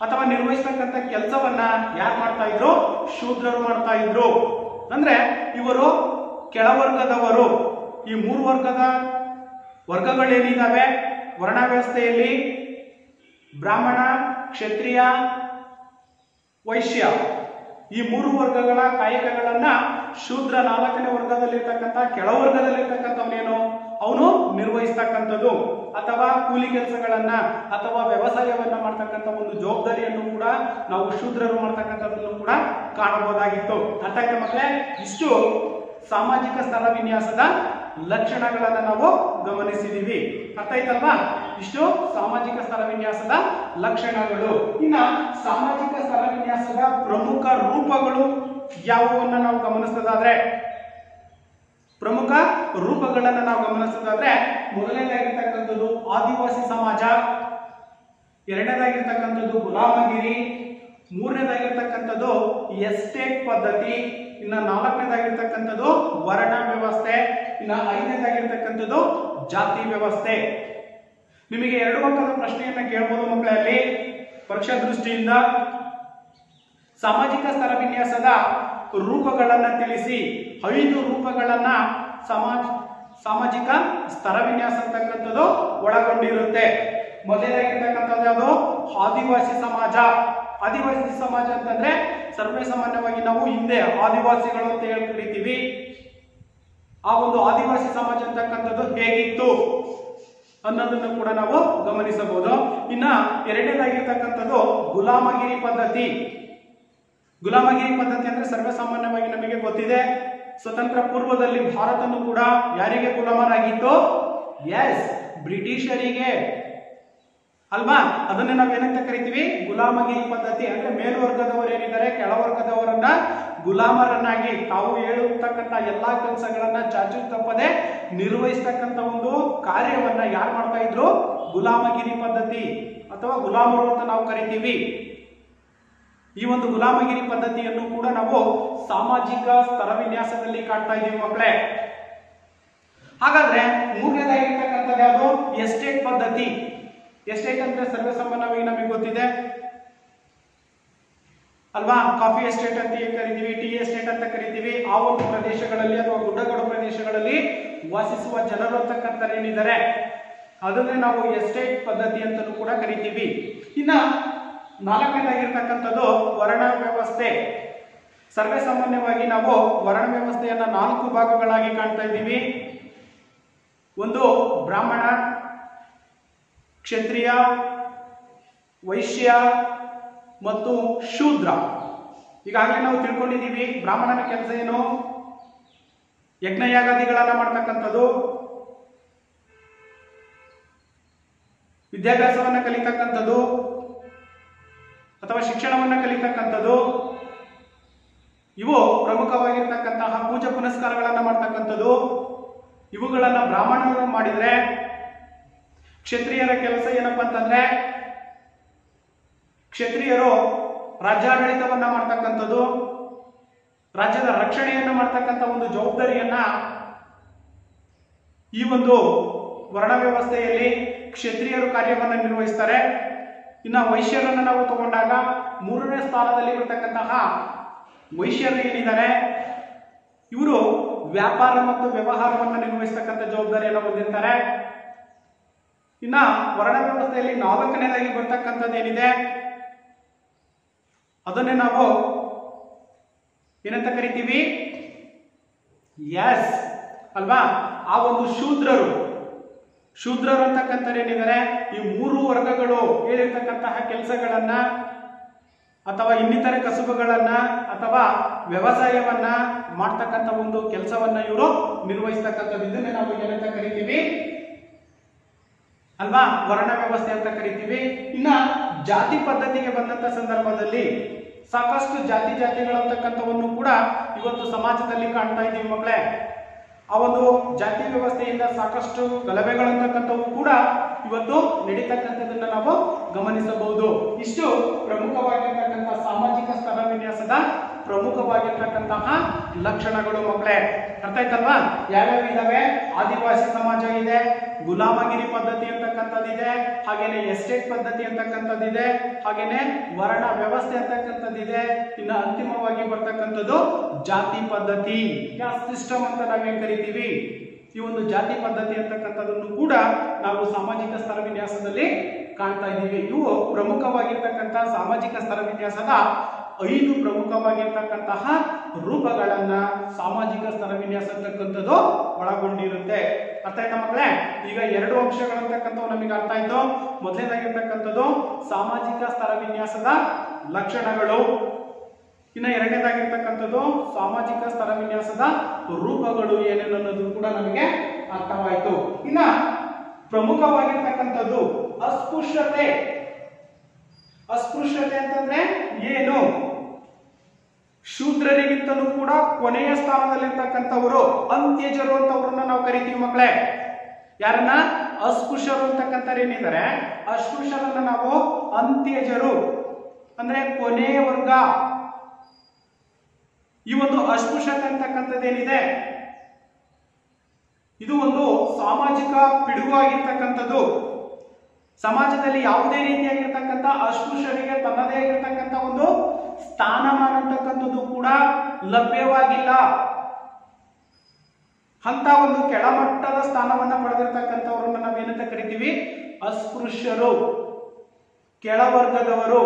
ಅಥವಾ ನಿರ್ವಹಿಸ್ತಕ್ಕಂಥ ಕೆಲಸವನ್ನ ಯಾರು ಮಾಡ್ತಾ ಇದ್ರು? ಶೂದ್ರರು ಮಾಡ್ತಾ ಇದ್ರು. ಅಂದ್ರೆ ಇವರು ಕೆಳವರ್ಗದವರು. ಈ ಮೂರು ವರ್ಗಗಳೇನಿದಾವೆ ವರ್ಣ ವ್ಯವಸ್ಥೆಯಲ್ಲಿ, ಬ್ರಾಹ್ಮಣ, ಕ್ಷತ್ರಿಯ, ವೈಶ್ಯ, ಈ ಮೂರು ವರ್ಗಗಳ ಕಾಯಕಗಳನ್ನ ಶೂದ್ರ 4ನೇ ವರ್ಗದಲ್ಲಿರ್ತಕ್ಕಂಥ ಕೆಳವರ್ಗದಲ್ಲಿರ್ತಕ್ಕಂಥವನೇನು ಅವನು ನಿರ್ವಹಿಸ್ತಕ್ಕಂಥದ್ದು, ಅಥವಾ ಕೂಲಿ ಕೆಲಸಗಳನ್ನ ಅಥವಾ ವ್ಯವಸಾಯವನ್ನ ಮಾಡ್ತಕ್ಕಂಥ ಒಂದು ಜವಾಬ್ದಾರಿಯನ್ನು ಕೂಡ ನಾವು ಶೂದ್ರರು ಮಾಡ್ತಕ್ಕಂಥದ್ದನ್ನು ಕೂಡ ಕಾಣಬಹುದಾಗಿತ್ತು. ಅರ್ಥ ಆಯ್ತಾ ಮಕ್ಕಳೇ? ಇಷ್ಟು ಸಾಮಾಜಿಕ ಸ್ಥಳ ವಿನ್ಯಾಸದ ಲಕ್ಷಣಗಳನ್ನ ನಾವು ಗಮನಿಸಿದೀವಿ. ಅರ್ಥ ಆಯ್ತಲ್ವಾ? ಇಷ್ಟು ಸಾಮಾಜಿಕ ಸ್ಥಳ ವಿನ್ಯಾಸದ ಲಕ್ಷಣಗಳು. ಇನ್ನ ಸಾಮಾಜಿಕ ಸ್ಥಳ ವಿನ್ಯಾಸದ ಪ್ರಮುಖ ರೂಪಗಳು ಯಾವುವನ್ನ ನಾವು ಗಮನಿಸೋದಾದ್ರೆ, ಪ್ರಮುಖ ರೂಪಗಳನ್ನ ನಾವು ಗಮನಿಸೋದಾದ್ರೆ ಮೊದಲನೇದಾಗಿರ್ತಕ್ಕಂಥದ್ದು ಆದಿವಾಸಿ ಸಮಾಜ, ಎರಡನೇದಾಗಿರ್ತಕ್ಕಂಥದ್ದು ಗುಲಾಮಗಿರಿ, ಮೂರನೇದಾಗಿರ್ತಕ್ಕಂಥದ್ದು ಎಸ್ಟೇಟ್ ಪದ್ಧತಿ, ಇನ್ನ 4ನೇದಾಗಿರ್ತಕ್ಕಂಥದ್ದು ವರ್ಣ ವ್ಯವಸ್ಥೆ, ಇನ್ನ 5ನೇದಾಗಿರ್ತಕ್ಕಂಥದ್ದು ಜಾತಿ ವ್ಯವಸ್ಥೆ. ನಿಮಗೆ 2 ಅಂಕದ ಪ್ರಶ್ನೆಯನ್ನ ಕೇಳಬಹುದು ಮಕ್ಕಳಲ್ಲಿ ಪರೀಕ್ಷಾ ದೃಷ್ಟಿಯಿಂದ. ಸಾಮಾಜಿಕ ಸ್ಥಳ ವಿನ್ಯಾಸದ ರೂಪಗಳನ್ನ ತಿಳಿಸಿ. 5 ರೂಪಗಳನ್ನ ಸಾಮಾಜಿಕ ಸ್ಥಳ ವಿನ್ಯಾಸ ಅಂತಕ್ಕಂಥದ್ದು ಒಳಗೊಂಡಿರುತ್ತೆ. ಮೊದಲನೇದಾಗಿರ್ತಕ್ಕಂಥದ್ದು ಯಾವುದು? ಆದಿವಾಸಿ ಸಮಾಜ. ಆದಿವಾಸಿ ಸಮಾಜ ಅಂತಂದ್ರೆ ಸರ್ವೇ ಸಾಮಾನ್ಯವಾಗಿ ನಾವು ಹಿಂದೆ ಆದಿವಾಸಿಗಳು ಅಂತ ಹೇಳಿ ಕರಿತೀವಿ. ಆ ಒಂದು ಆದಿವಾಸಿ ಸಮಾಜ ಅಂತಕ್ಕಂಥದ್ದು ಹೇಗಿತ್ತು ಅನ್ನೋದನ್ನು ಕೂಡ ನಾವು ಗಮನಿಸಬಹುದು. ಇನ್ನ ಎರಡನೇದಾಗಿರ್ತಕ್ಕಂಥದ್ದು ಗುಲಾಮಗಿರಿ ಪದ್ಧತಿ. ಗುಲಾಮಗಿರಿ ಪದ್ಧತಿ ಅಂದ್ರೆ ಸರ್ವೇ ಸಾಮಾನ್ಯವಾಗಿ ನಮಗೆ ಗೊತ್ತಿದೆ, ಸ್ವತಂತ್ರ ಪೂರ್ವದಲ್ಲಿ ಭಾರತನು ಕೂಡ ಯಾರಿಗೆ ಗುಲಾಮರಾಗಿತ್ತು? ಎಸ್, ಬ್ರಿಟಿಷರಿಗೆ ಅಲ್ವಾ? ಅದನ್ನೇ ನಾವೇನಂತ ಕರಿತೀವಿ? ಗುಲಾಮಗಿರಿ ಪದ್ಧತಿ. ಅಂದ್ರೆ ಮೇಲ್ವರ್ಗದವರು ಏನಿದ್ದಾರೆ ಕೆಳವರ್ಗದವರನ್ನ ಗುಲಾಮರನ್ನಾಗಿ ತಾವು ಹೇಳುತ್ತಕ್ಕಂಥ ಎಲ್ಲಾ ಕೆಲಸಗಳನ್ನ ಚಾಚು ತಪ್ಪದೆ ನಿರ್ವಹಿಸ್ತಕ್ಕಂಥ ಒಂದು ಕಾರ್ಯವನ್ನ ಯಾರು ಮಾಡ್ತಾ ಇದ್ರು? ಗುಲಾಮಗಿರಿ ಪದ್ಧತಿ ಅಥವಾ ಗುಲಾಮರು ಅಂತ ನಾವು ಕರಿತೀವಿ. ಈ ಒಂದು ಗುಲಾಮಗಿರಿ ಪದ್ಧತಿಯನ್ನು ಕೂಡ ನಾವು ಸಾಮಾಜಿಕ ಸ್ಥಳ ವಿನ್ಯಾಸದಲ್ಲಿ ಕಾಣ್ತಾ ಇದ್ದೀವಿ ಮಕ್ಕಳೇ. ಹಾಗಾದ್ರೆ ಮೂರನೇದಾಗಿರ್ತಕ್ಕಂಥದ್ದು ಯಾವುದು? ಎಸ್ಟೇಟ್ ಪದ್ಧತಿ. ಎಸ್ಟೇಟ್ ಅಂದ್ರೆ ಸರ್ವೇ ಸಾಮಾನ್ಯವಾಗಿ ನಮಗೆ ಗೊತ್ತಿದೆ ಅಲ್ವಾ? ಕಾಫಿ ಎಸ್ಟೇಟ್ ಅಂತ ಕರಿತೀವಿ, ಟೀ ಎಸ್ಟೇಟ್ ಅಂತ ಕರಿತೀವಿ. ಆ ಒಂದು ಪ್ರದೇಶಗಳಲ್ಲಿ ಅಥವಾ ಗುಡ್ಡಗಾಡು ಪ್ರದೇಶಗಳಲ್ಲಿ ವಾಸಿಸುವ ಜನರು ಅಂತಕ್ಕಂಥ ಏನಿದ್ದಾರೆ ಅದನ್ನೇ ನಾವು ಎಸ್ಟೇಟ್ ಪದ್ಧತಿ ಅಂತಲೂ ಕೂಡ ಕರಿತೀವಿ. ಇನ್ನ 4ನೇದಾಗಿರ್ತಕ್ಕಂಥದ್ದು ವರ್ಣ ವ್ಯವಸ್ಥೆ. ಸರ್ವೇ ಸಾಮಾನ್ಯವಾಗಿ ನಾವು ವರ್ಣ ವ್ಯವಸ್ಥೆಯನ್ನ 4 ಭಾಗಗಳಾಗಿ ಕಾಣ್ತಾ ಇದ್ದೀವಿ. ಒಂದು ಬ್ರಾಹ್ಮಣ, ಕ್ಷತ್ರಿಯ, ವೈಶ್ಯ ಮತ್ತು ಶೂದ್ರ. ಈಗಾಗಲೇ ನಾವು ತಿಳ್ಕೊಂಡಿದ್ದೀವಿ ಬ್ರಾಹ್ಮಣನ ಕೆಲಸ ಏನು? ಯಜ್ಞಯಾಗಾದಿಗಳನ್ನ ಮಾಡ್ತಕ್ಕಂಥದ್ದು, ವಿದ್ಯಾಭ್ಯಾಸವನ್ನ ಕಲಿತಕ್ಕಂಥದ್ದು ಅಥವಾ ಶಿಕ್ಷಣವನ್ನ ಕಲಿತಕ್ಕಂಥದ್ದು. ಇವು ಪ್ರಮುಖವಾಗಿರ್ತಕ್ಕಂತಹ ಪೂಜೆ ಪುನಸ್ಕಾರಗಳನ್ನ ಮಾಡ್ತಕ್ಕಂಥದ್ದು. ಇವುಗಳನ್ನ ಬ್ರಾಹ್ಮಣರು ಮಾಡಿದ್ರೆ, ಕ್ಷತ್ರಿಯರ ಕೆಲಸ ಏನಪ್ಪಾ ಅಂತಂದ್ರೆ ಕ್ಷತ್ರಿಯರು ರಾಜ್ಯಾಡಳಿತವನ್ನ ಮಾಡ್ತಕ್ಕಂಥದ್ದು, ರಾಜ್ಯದ ರಕ್ಷಣೆಯನ್ನ ಮಾಡ್ತಕ್ಕಂಥ ಒಂದು ಜವಾಬ್ದಾರಿಯನ್ನ ಈ ಒಂದು ವರ್ಣ ವ್ಯವಸ್ಥೆಯಲ್ಲಿ ಕ್ಷತ್ರಿಯರು ಕಾರ್ಯವನ್ನ ನಿರ್ವಹಿಸ್ತಾರೆ. ಇನ್ನು ವೈಶ್ಯರನ್ನ ನಾವು ತಗೊಂಡಾಗ 3ನೇ ಸ್ಥಾನದಲ್ಲಿ ಇರತಕ್ಕಂತಹ ವೈಶ್ಯರು ಏನಿದ್ದಾರೆ ಇವರು ವ್ಯಾಪಾರ ಮತ್ತು ವ್ಯವಹಾರವನ್ನು ನಿರ್ವಹಿಸತಕ್ಕಂಥ ಜವಾಬ್ದಾರಿಯನ್ನು ಹೊಂದಿರ್ತಾರೆ. ಇನ್ನ ವರ್ಣ ವ್ಯವಸ್ಥೆಯಲ್ಲಿ 4ನೇದಾಗಿ ಬರ್ತಕ್ಕಂಥದ್ದು ಏನಿದೆ ಅದನ್ನೇ ನಾವು ಏನಂತ ಕರಿತೀವಿ? ಎಸ್ ಅಲ್ವಾ? ಆ ಒಂದು ಶೂದ್ರರು ಅಂತಕ್ಕಂಥ ಏನಿದ್ದಾರೆ ಈ 3 ವರ್ಗಗಳು ಹೇಳಿರ್ತಕ್ಕಂತಹ ಕೆಲಸಗಳನ್ನ ಅಥವಾ ಇನ್ನಿತರೆ ಕಸುಬುಗಳನ್ನ ಅಥವಾ ವ್ಯವಸಾಯವನ್ನ ಮಾಡ್ತಕ್ಕಂಥ ಒಂದು ಕೆಲಸವನ್ನ ಇವರು ನಿರ್ವಹಿಸ್ತಕ್ಕಂಥದ್ದು. ಇದನ್ನೇ ನಾವು ಏನಂತ ಕರಿತೀವಿ ಅಲ್ವಾ, ವರ್ಣ ವ್ಯವಸ್ಥೆ ಅಂತ ಕರಿತೀವಿ. ಇನ್ನ ಜಾತಿ ಪದ್ಧತಿಗೆ ಬಂದಂತ ಸಂದರ್ಭದಲ್ಲಿ ಸಾಕಷ್ಟು ಜಾತಿಗಳಂತಕ್ಕಂಥವನ್ನು ಕೂಡ ಇವತ್ತು ಸಮಾಜದಲ್ಲಿ ಕಾಣ್ತಾ ಇದ್ದೀವಿ ಮಕ್ಕಳೇ. ಆ ಒಂದು ಜಾತಿ ವ್ಯವಸ್ಥೆಯಿಂದ ಸಾಕಷ್ಟು ಗಲಭೆಗಳಂತಕ್ಕಂಥವು ಕೂಡ ಇವತ್ತು ನಡೀತಕ್ಕಂಥದ್ದನ್ನ ನಾವು ಗಮನಿಸಬಹುದು. ಇಷ್ಟು ಪ್ರಮುಖವಾಗಿರ್ತಕ್ಕಂಥ ಸಾಮಾಜಿಕ ಸ್ತರ ವಿನ್ಯಾಸದ ಪ್ರಮುಖವಾಗಿರ್ತಕ್ಕಂತಹ ಲಕ್ಷಣಗಳು ಮಕ್ಕಳೇ. ಅರ್ಥ ಆಯ್ತಲ್ವಾ? ಯಾವ್ಯಾವ ಇದಾವೆ? ಆದಿವಾಸಿ ಸಮಾಜ ಇದೆ, ಗುಲಾಮಗಿರಿ ಪದ್ಧತಿ ಅಂತಕ್ಕಂಥದ್ದಿದೆ, ಹಾಗೇನೆ ಎಸ್ಟೇಟ್ ಪದ್ಧತಿ ಅಂತಕ್ಕಂಥದ್ದಿದೆ, ಹಾಗೇನೆ ವರ್ಣ ವ್ಯವಸ್ಥೆ ಅಂತಕ್ಕಂಥದ್ದಿದೆ. ಇನ್ನು ಅಂತಿಮವಾಗಿ ಬರ್ತಕ್ಕಂಥದ್ದು ಜಾತಿ ಪದ್ಧತಿ, ಕ್ಯಾಸ್ಟ್ ಸಿಸ್ಟಮ್ ಅಂತ ನಾವೇನ್ ಕರಿತೀವಿ. ಈ ಒಂದು ಜಾತಿ ಪದ್ಧತಿ ಅಂತಕ್ಕಂಥದ್ದನ್ನು ಕೂಡ ನಾವು ಸಾಮಾಜಿಕ ಸ್ತರ ವಿನ್ಯಾಸದಲ್ಲಿ ಕಾಣ್ತಾ ಇದ್ದೀವಿ. ಇವು ಪ್ರಮುಖವಾಗಿರ್ತಕ್ಕಂಥ ಸಾಮಾಜಿಕ ಸ್ತರ ವಿನ್ಯಾಸದ 5 ಪ್ರಮುಖವಾಗಿರ್ತಕ್ಕಂತಹ ರೂಪಗಳನ್ನ ಸಾಮಾಜಿಕ ಸ್ತರ ವಿನ್ಯಾಸ ಅಂತಕ್ಕಂಥದ್ದು ಒಳಗೊಂಡಿರುತ್ತೆ. ಅರ್ಥ ಆಯ್ತಾ ಮಕ್ಕಳೇ? ಈಗ 2 ಅಂಶಗಳಂತಕ್ಕಂಥವು ನಮಗೆ ಅರ್ಥ ಆಯ್ತು. ಮೊದಲನೇದಾಗಿರ್ತಕ್ಕಂಥದ್ದು ಸಾಮಾಜಿಕ ಸ್ತರ ವಿನ್ಯಾಸದ ಲಕ್ಷಣಗಳು, ಇನ್ನು ಎರಡನೇದಾಗಿರ್ತಕ್ಕಂಥದ್ದು ಸಾಮಾಜಿಕ ಸ್ತರ ವಿನ್ಯಾಸದ ರೂಪಗಳು ಏನೇನು ಅನ್ನೋದು ಕೂಡ ನಮಗೆ ಅರ್ಥವಾಯಿತು. ಇನ್ನ ಪ್ರಮುಖವಾಗಿರ್ತಕ್ಕಂಥದ್ದು ಅಸ್ಪೃಶ್ಯತೆ. ಅಸ್ಪೃಶ್ಯತೆ ಅಂತಂದ್ರೆ ಏನು? ಶೂದ್ರರಿಗಿಂತಲೂ ಕೂಡ ಕೊನೆಯ ಸ್ಥಾನದಲ್ಲಿರ್ತಕ್ಕಂಥವರು ಅಂತ್ಯಜರು ಅಂತವ್ರನ್ನ ನಾವು ಕರಿತೀವಿ ಮಕ್ಕಳೇ. ಯಾರನ್ನ? ಅಸ್ಪೃಶ್ಯರು ಅಂತಕ್ಕಂಥವ್ರು ಏನಿದ್ದಾರೆ, ಅಸ್ಪೃಶ್ಯರನ್ನ ನಾವು ಅಂತ್ಯಜರು ಅಂದ್ರೆ ಕೊನೆಯ ವರ್ಗ. ಈ ಒಂದು ಅಸ್ಪೃಶ್ಯತೆ ಅಂತಕ್ಕಂಥದ್ದೇನಿದೆ, ಇದು ಒಂದು ಸಾಮಾಜಿಕ ಪಿಡುಗು ಆಗಿರ್ತಕ್ಕಂಥದ್ದು. ಸಮಾಜದಲ್ಲಿ ಯಾವುದೇ ರೀತಿಯಾಗಿರ್ತಕ್ಕಂಥ ಅಸ್ಪೃಶ್ಯರಿಗೆ ತನ್ನದೇ ಆಗಿರ್ತಕ್ಕಂಥ ಒಂದು ಸ್ಥಾನಮಾನ ಅಂತಕ್ಕಂಥದ್ದು ಕೂಡ ಲಭ್ಯವಾಗಿಲ್ಲ. ಅಂತ ಒಂದು ಕೆಳಮಟ್ಟದ ಸ್ಥಾನವನ್ನ ಪಡೆದಿರ್ತಕ್ಕಂಥವ್ರನ್ನ ನಾವೇನಂತ ಕರಿತೀವಿ? ಅಸ್ಪೃಶ್ಯರು, ಕೆಳವರ್ಗದವರು.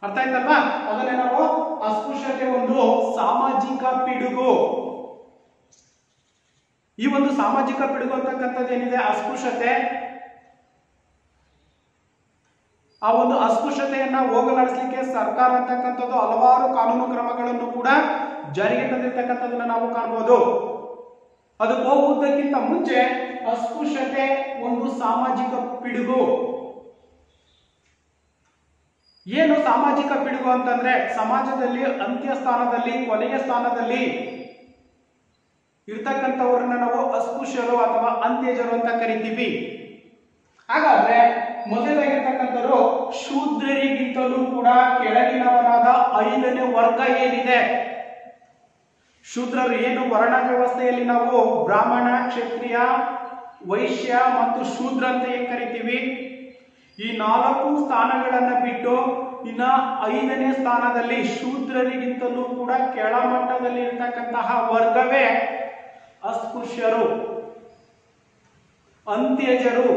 ಅರ್ಥ ಆಯ್ತಲ್ವಾ? ಅದನ್ನೇ ನಾವು ಅಸ್ಪೃಶ್ಯತೆ ಒಂದು ಸಾಮಾಜಿಕ ಪಿಡುಗು. ಈ ಒಂದು ಸಾಮಾಜಿಕ ಪಿಡುಗು ಅಂತಕ್ಕಂಥದ್ದು ಏನಿದೆ, ಅಸ್ಪೃಶ್ಯತೆ, ಆ ಒಂದು ಅಸ್ಪೃಶ್ಯತೆಯನ್ನ ಹೋಗಲಾಡಿಸಲಿಕ್ಕೆ ಸರ್ಕಾರ ಅಂತಕ್ಕಂಥದ್ದು ಹಲವಾರು ಕಾನೂನು ಕ್ರಮಗಳನ್ನು ಕೂಡ ಜಾರಿಗೆ ತಂದಿರ್ತಕ್ಕಂಥದ್ದನ್ನ ನಾವು ಕಾಣಬಹುದು. ಅದು ಹೋಗುವುದಕ್ಕಿಂತ ಮುಂಚೆ ಅಸ್ಪೃಶ್ಯತೆ ಒಂದು ಸಾಮಾಜಿಕ ಪಿಡುಗು. ಏನು ಸಾಮಾಜಿಕ ಪಿಡುಗು ಅಂತಂದ್ರೆ, ಸಮಾಜದಲ್ಲಿ ಅಂತ್ಯ ಸ್ಥಾನದಲ್ಲಿ, ಕೊನೆಯ ಸ್ಥಾನದಲ್ಲಿ ಇರ್ತಕ್ಕಂಥವ್ರನ್ನ ನಾವು ಅಸ್ಪೃಶ್ಯರು ಅಥವಾ ಅಂತ್ಯಜರು ಅಂತ ಕರಿತೀವಿ. ಹಾಗಾದ್ರೆ ಮೊದಲಾಗಿರ್ತಕ್ಕಂಥವ್ರು ಶೂದ್ರರಿಗಿಂತಲೂ ಕೂಡ ಕೆಳಗಿನವರಾದ 5ನೇ ವರ್ಗ ಏನಿದೆ, ಶೂದ್ರರು ಏನು ವರ್ಣ ವ್ಯವಸ್ಥೆಯಲ್ಲಿ ನಾವು ಬ್ರಾಹ್ಮಣ, ಕ್ಷತ್ರಿಯ, ವೈಶ್ಯ ಮತ್ತು ಶೂದ್ರ ಅಂತ ಏನ್ ಕರಿತೀವಿ, ಈ 4 ಸ್ಥಾನಗಳನ್ನ ಬಿಟ್ಟು ಇನ್ನ 5ನೇ ಸ್ಥಾನದಲ್ಲಿ ಶೂದ್ರರಿಗಿಂತಲೂ ಕೂಡ ಕೆಳಮಟ್ಟದಲ್ಲಿ ಇರ್ತಕ್ಕಂತಹ ವರ್ಗವೇ ಅಸ್ಪೃಶ್ಯರು, ಅಂತ್ಯಜರು,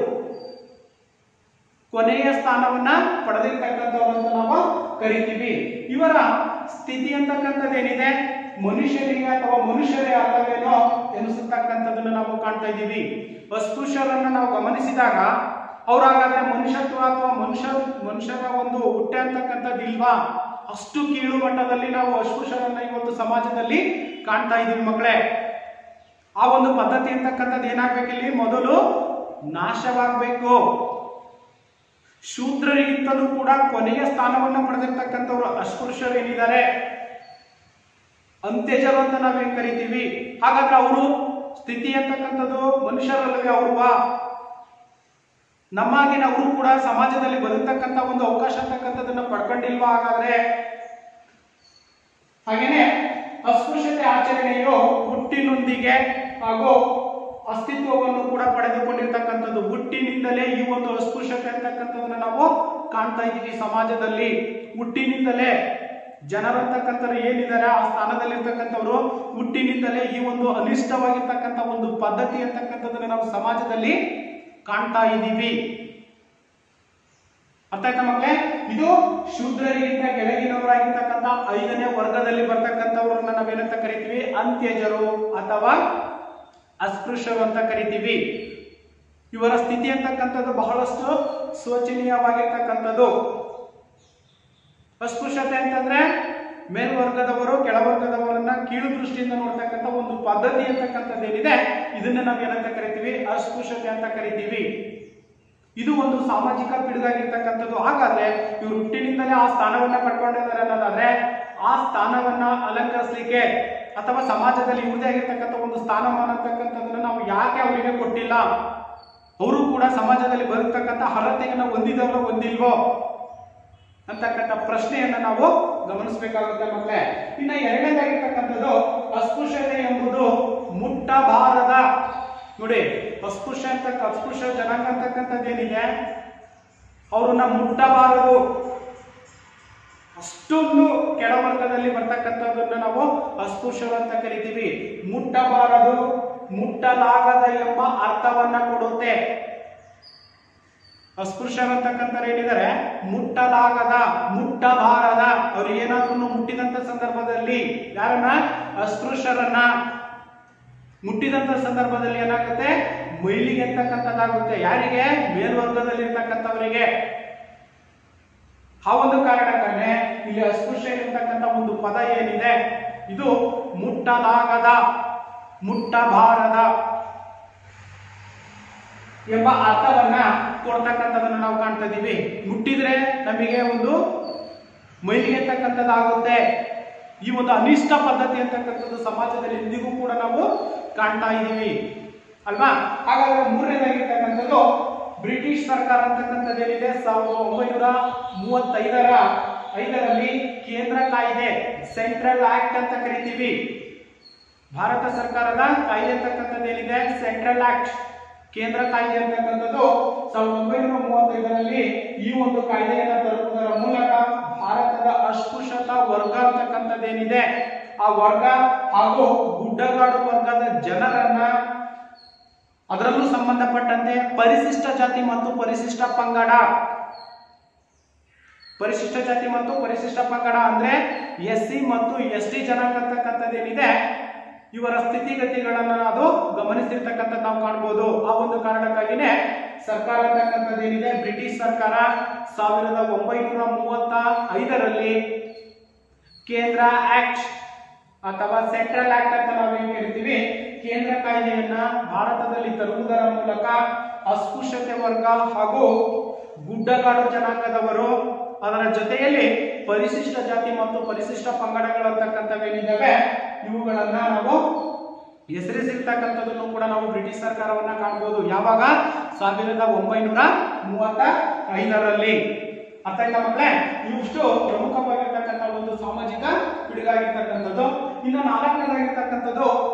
ಕೊನೆಯ ಸ್ಥಾನವನ್ನ ಪಡೆದಿರ್ತಕ್ಕಂಥವ್ರು ಅಂತ ನಾವು ಕರಿತೀವಿ. ಇವರ ಸ್ಥಿತಿ ಅಂತಕ್ಕಂಥದ್ದೇನಿದೆ, ಮನುಷ್ಯರಿಗೆ ಅಥವಾ ಮನುಷ್ಯರೇ ಅಲ್ಲವೇನೋ ಎನಿಸತಕ್ಕಂಥದ್ದನ್ನು ನಾವು ಕಾಣ್ತಾ ಇದ್ದೀವಿ. ಅಸ್ಪೃಶ್ಯರನ್ನ ನಾವು ಗಮನಿಸಿದಾಗ ಅವ್ರಾಗಾದ್ರೆ ಮನುಷ್ಯತ್ವ ಅಥವಾ ಮನುಷ್ಯರ ಒಂದು ಹುಟ್ಟೆ ಅಂತಕ್ಕಂಥದ್ದು ಇಲ್ವಾ? ಅಷ್ಟು ಕೀಳು ಮಟ್ಟದಲ್ಲಿ ನಾವು ಅಸ್ಪೃಶ್ಯರನ್ನ ಇವತ್ತು ಸಮಾಜದಲ್ಲಿ ಕಾಣ್ತಾ ಇದೀವಿ ಮಕ್ಕಳೇ. ಆ ಒಂದು ಪದ್ಧತಿ ಅಂತಕ್ಕಂಥದ್ದು ಏನಾಗ್ಬೇಕು, ಇಲ್ಲಿ ಮೊದಲು ನಾಶವಾಗಬೇಕು. ಶೂದ್ರರಿಗಿಂತಲೂ ಕೂಡ ಕೊನೆಯ ಸ್ಥಾನವನ್ನ ಪಡೆದಿರ್ತಕ್ಕಂಥವ್ರು ಅಸ್ಪೃಶ್ಯರು ಏನಿದ್ದಾರೆ, ಅಂತ್ಯಜರು ಅಂತ ನಾವೇನ್ ಕರಿತೀವಿ. ಹಾಗಾದ್ರೆ ಅವರು ಸ್ಥಿತಿ ಅಂತಕ್ಕಂಥದ್ದು ಮನುಷ್ಯರಲ್ಲವೇ? ಅವ್ರುವ ನಮ್ಮಾಗಿನ ಅವರು ಕೂಡ ಸಮಾಜದಲ್ಲಿ ಬದುಕತಕ್ಕಂಥ ಒಂದು ಅವಕಾಶ ಅಂತಕ್ಕಂಥದ್ದನ್ನ ಪಡ್ಕೊಂಡಿಲ್ವಾ? ಹಾಗಾದ್ರೆ ಹಾಗೇನೆ ಅಸ್ಪೃಶ್ಯತೆ ಆಚರಣೆಯು ಹುಟ್ಟಿನೊಂದಿಗೆ ಹಾಗೂ ಅಸ್ತಿತ್ವವನ್ನು ಕೂಡ ಪಡೆದುಕೊಂಡಿರ್ತಕ್ಕಂಥದ್ದು. ಹುಟ್ಟಿನಿಂದಲೇ ಈ ಒಂದು ಅಸ್ಪೃಶ್ಯತೆ ಅಂತಕ್ಕಂಥದನ್ನ ನಾವು ಕಾಣ್ತಾ ಇದ್ದೀವಿ ಸಮಾಜದಲ್ಲಿ. ಹುಟ್ಟಿನಿಂದಲೇ ಜನರಂತಕ್ಕಂಥವ್ರು ಏನಿದ್ದಾರೆ ಆ ಸ್ಥಾನದಲ್ಲಿರ್ತಕ್ಕಂಥವ್ರು ಹುಟ್ಟಿನಿಂದಲೇ ಈ ಒಂದು ಅನಿಷ್ಟವಾಗಿರ್ತಕ್ಕಂಥ ಒಂದು ಪದ್ಧತಿ ಅಂತಕ್ಕಂಥದನ್ನ ನಾವು ಸಮಾಜದಲ್ಲಿ ಕಾಣ್ತಾ ಇದ್ದೀವಿ. ಅರ್ಥ ಆಯ್ತಾ ಮಕ್ಕಳೇ? ಇದು ಶೂದ್ರರಿಗಿಂತ ಕೆಳಗಿನವರಾಗಿರ್ತಕ್ಕಂಥ 5ನೇ ವರ್ಗದಲ್ಲಿ ಬರ್ತಕ್ಕಂಥವ್ರನ್ನ ನಾವೇನಂತ ಕರಿತೀವಿ? ಅಂತ್ಯಜರು ಅಥವಾ ಅಸ್ಪೃಶ್ಯರು ಅಂತ ಕರಿತೀವಿ. ಇವರ ಸ್ಥಿತಿ ಅಂತಕ್ಕಂಥದ್ದು ಬಹಳಷ್ಟು ಶೋಚನೀಯವಾಗಿರ್ತಕ್ಕಂಥದ್ದು. ಅಸ್ಪೃಶ್ಯತೆ ಅಂತಂದ್ರೆ ಮೇಲ್ವರ್ಗದವರು ಕೆಳವರ್ಗದವರನ್ನ ಕೀಳು ದೃಷ್ಟಿಯಿಂದ ನೋಡ್ತಕ್ಕಂಥ ಒಂದು ಪದ್ಧತಿ ಅಂತಕ್ಕಂಥದ್ದು ಏನಿದೆ, ಇದನ್ನ ನಾವು ಏನಂತ ಕರಿತೀವಿ, ಅಸ್ಪೃಶ್ಯತೆ ಅಂತ ಕರಿತೀವಿ. ಇದು ಒಂದು ಸಾಮಾಜಿಕ ಪಿಡುಗಾಗಿರ್ತಕ್ಕಂಥದ್ದು. ಹಾಗಾದ್ರೆ ಇವರು ಹುಟ್ಟಿನಿಂದಲೇ ಆ ಸ್ಥಾನವನ್ನ ಪಡ್ಕೊಂಡಿದ್ದಾರೆ ಅನ್ನೋದಾದ್ರೆ ಆ ಸ್ಥಾನವನ್ನ ಅಲಂಕರಿಸಲಿಕ್ಕೆ ಅಥವಾ ಸಮಾಜದಲ್ಲಿ ಇವ್ರದೇ ಆಗಿರ್ತಕ್ಕಂಥ ಒಂದು ಸ್ಥಾನಮಾನ ಅಂತಕ್ಕಂಥದ್ದನ್ನ ನಾವು ಯಾಕೆ ಅವರಿಗೆ ಕೊಟ್ಟಿಲ್ಲ, ಅವರು ಕೂಡ ಸಮಾಜದಲ್ಲಿ ಬರತಕ್ಕಂಥ ಅರ್ಹತೆಯನ್ನ ಹೊಂದಿದವರೋ ಹೊಂದಿಲ್ವೋ ಅಂತಕ್ಕಂಥ ಪ್ರಶ್ನೆಯನ್ನ ನಾವು ಗಮನಿಸಬೇಕಾಗುತ್ತೆ ಮಕ್ಕಳೇ. ಇನ್ನ ಎರಡನೇದಾಗಿರ್ತಕ್ಕಂಥದ್ದು ಅಸ್ಪೃಶ್ಯತೆ ಎಂಬುದು ಮುಟ್ಟಬಾರದ. ನೋಡಿ, ಅಸ್ಪೃಶ್ಯ ಜನಾಂಗ ಅಂತಕ್ಕಂಥದ್ದು ಏನಿದೆ, ಅವ್ರನ್ನ ಮುಟ್ಟಬಾರದು. ಅಷ್ಟೊಂದು ಕೆಳವರ್ಗದಲ್ಲಿ ಬರ್ತಕ್ಕಂಥದ್ದನ್ನ ನಾವು ಅಸ್ಪೃಶ್ಯರು ಅಂತ ಕರಿತೀವಿ. ಮುಟ್ಟಬಾರದು, ಮುಟ್ಟಲಾಗದ ಎಂಬ ಅರ್ಥವನ್ನ ಕೊಡುತ್ತೆ. ಅಸ್ಪೃಶ್ಯರು ಅಂತಕ್ಕಂಥ ಏನಿದ್ದಾರೆ, ಮುಟ್ಟಲಾಗದ, ಮುಟ್ಟಬಾರದ. ಅವ್ರು ಏನಾದ್ರೂ ಮುಟ್ಟಿದಂತ ಸಂದರ್ಭದಲ್ಲಿ ಯಾರನ್ನ, ಅಸ್ಪೃಶ್ಯರನ್ನ ಮುಟ್ಟಿದಂತ ಸಂದರ್ಭದಲ್ಲಿ ಏನಾಗುತ್ತೆ, ಮೈಲಿಗೆ ಅಂತಕ್ಕಂಥದ್ದಾಗುತ್ತೆ. ಯಾರಿಗೆ, ಮೇಲ್ವರ್ಗದಲ್ಲಿ ಇರ್ತಕ್ಕಂಥವರಿಗೆ. ಆ ಒಂದು ಕಾರಣಕ್ಕಾಗಿ ಇಲ್ಲಿ ಅಸ್ಪೃಶ್ಯ ಇರ್ತಕ್ಕಂಥ ಒಂದು ಪದ ಏನಿದೆ, ಇದು ಮುಟ್ಟಲಾಗದ, ಮುಟ್ಟಬಾರದ ಎಂಬ ಅರ್ಥವನ್ನ ಕೊಡ್ತಕ್ಕಂಥದನ್ನ ನಾವು ಕಾಣ್ತಾ ಇದೀವಿ. ಮುಟ್ಟಿದ್ರೆ ನಮಗೆ ಒಂದು ಮೈಲಿಗೆ ಅಂತಕ್ಕಂಥದ್ದಾಗುತ್ತೆ. ಈ ಒಂದು ಅನಿಷ್ಟ ಪದ್ಧತಿ ಅಂತಕ್ಕಂಥದ್ದು ಸಮಾಜದಲ್ಲಿ ಇಂದಿಗೂ ಕೂಡ ನಾವು ಕಾಣ್ತಾ ಇದ್ದೀವಿ ಅಲ್ವಾ. ಹಾಗಾದ್ರೆ ಮೂರನೇದಾಗಿರ್ತಕ್ಕಂಥದ್ದು ಬ್ರಿಟಿಷ್ ಸರ್ಕಾರ ಅಂತಕ್ಕಂಥದ್ದು ಏನಿದೆ, 1935ರಲ್ಲಿ ಕೇಂದ್ರ ಕಾಯ್ದೆ, ಸೆಂಟ್ರಲ್ ಆಕ್ಟ್ ಅಂತ ಕರಿತೀವಿ. ಭಾರತ ಸರ್ಕಾರದ ಕಾಯ್ದೆ ಅಂತಕ್ಕಂಥದ್ದು ಏನಿದೆ, ಸೆಂಟ್ರಲ್ ಆಕ್ಟ್, ಕೇಂದ್ರ ಕಾಯ್ದೆ ಅಂತಕ್ಕಂಥದ್ದು 1935ರಲ್ಲಿ ಈ ಒಂದು ಕಾಯ್ದೆಯನ್ನ ತರುವುದರ ಮೂಲಕ ಭಾರತದ ಅಸ್ಪೃಶ್ಯತಾ ವರ್ಗ ಅಂತಕ್ಕಂಥದ್ದೇನಿದೆ, ಆ ವರ್ಗ ಹಾಗೂ ಗುಡ್ಡಗಾಡು ವರ್ಗದ ಜನರನ್ನ, ಅದರಲ್ಲೂ ಸಂಬಂಧಪಟ್ಟಂತೆ ಪರಿಶಿಷ್ಟ ಜಾತಿ ಮತ್ತು ಪರಿಶಿಷ್ಟ ಪಂಗಡ, ಪರಿಶಿಷ್ಟ ಜಾತಿ ಮತ್ತು ಪರಿಶಿಷ್ಟ ಪಂಗಡ ಅಂದ್ರೆ SC ಮತ್ತು ST ಜನಾಂಗ ಅಂತಕ್ಕಂಥದ್ದೇನಿದೆ, ಇವರ ಸ್ಥಿತಿಗತಿಗಳನ್ನ ಅದು ಗಮನಿಸಿರ್ತಕ್ಕಂಥದ್ದು ನಾವು ಕಾಣಬಹುದು. ಆ ಒಂದು ಕಾರಣಕ್ಕಾಗಿನೇ ಸರ್ಕಾರ ಅಂತಕ್ಕಂಥದ್ದೇನಿದೆ, ಬ್ರಿಟಿಷ್ ಸರ್ಕಾರ 1935ರಲ್ಲಿ ಕೇಂದ್ರ ಆಕ್ಟ್ ಅಥವಾ ಸೆಂಟ್ರಲ್ ಆಕ್ಟ್ ಅಂತ ನಾವೇನು ಕರಿತೀವಿ, ಕೇಂದ್ರ ಕಾಯ್ದೆಯನ್ನ ಭಾರತದಲ್ಲಿ ತರುವುದರ ಮೂಲಕ ಅಸ್ಪೃಶ್ಯತೆ ವರ್ಗ ಹಾಗೂ ಗುಡ್ಡಗಾಡು ಜನಾಂಗದವರು, ಅದರ ಜೊತೆಯಲ್ಲಿ ಪರಿಶಿಷ್ಟ ಜಾತಿ ಮತ್ತು ಪರಿಶಿಷ್ಟ ಪಂಗಡಗಳಂತಕ್ಕಂಥವೇನಿದ್ದಾವೆ ಇವುಗಳನ್ನ ನಾವು ಹೆಸರಿಸಿರ್ತಕ್ಕಂಥದ್ದನ್ನು ಕೂಡ ನಾವು ಬ್ರಿಟಿಷ್ ಸರ್ಕಾರವನ್ನ ಕಾಣಬಹುದು. ಯಾವಾಗ, 1935ರಲ್ಲಿ. ಅರ್ಥ ಆಯ್ತಾ ಮಕ್ಕಳೇ? ಇವಿಷ್ಟು ಪ್ರಮುಖವಾಗಿರ್ತಕ್ಕಂಥ ಒಂದು ಸಾಮಾಜಿಕ ಪಿಡುಗಾಗಿರ್ತಕ್ಕಂಥದ್ದು. ಇನ್ನು ನಾಲ್ಕನೇದಾಗಿರ್ತಕ್ಕಂಥದ್ದು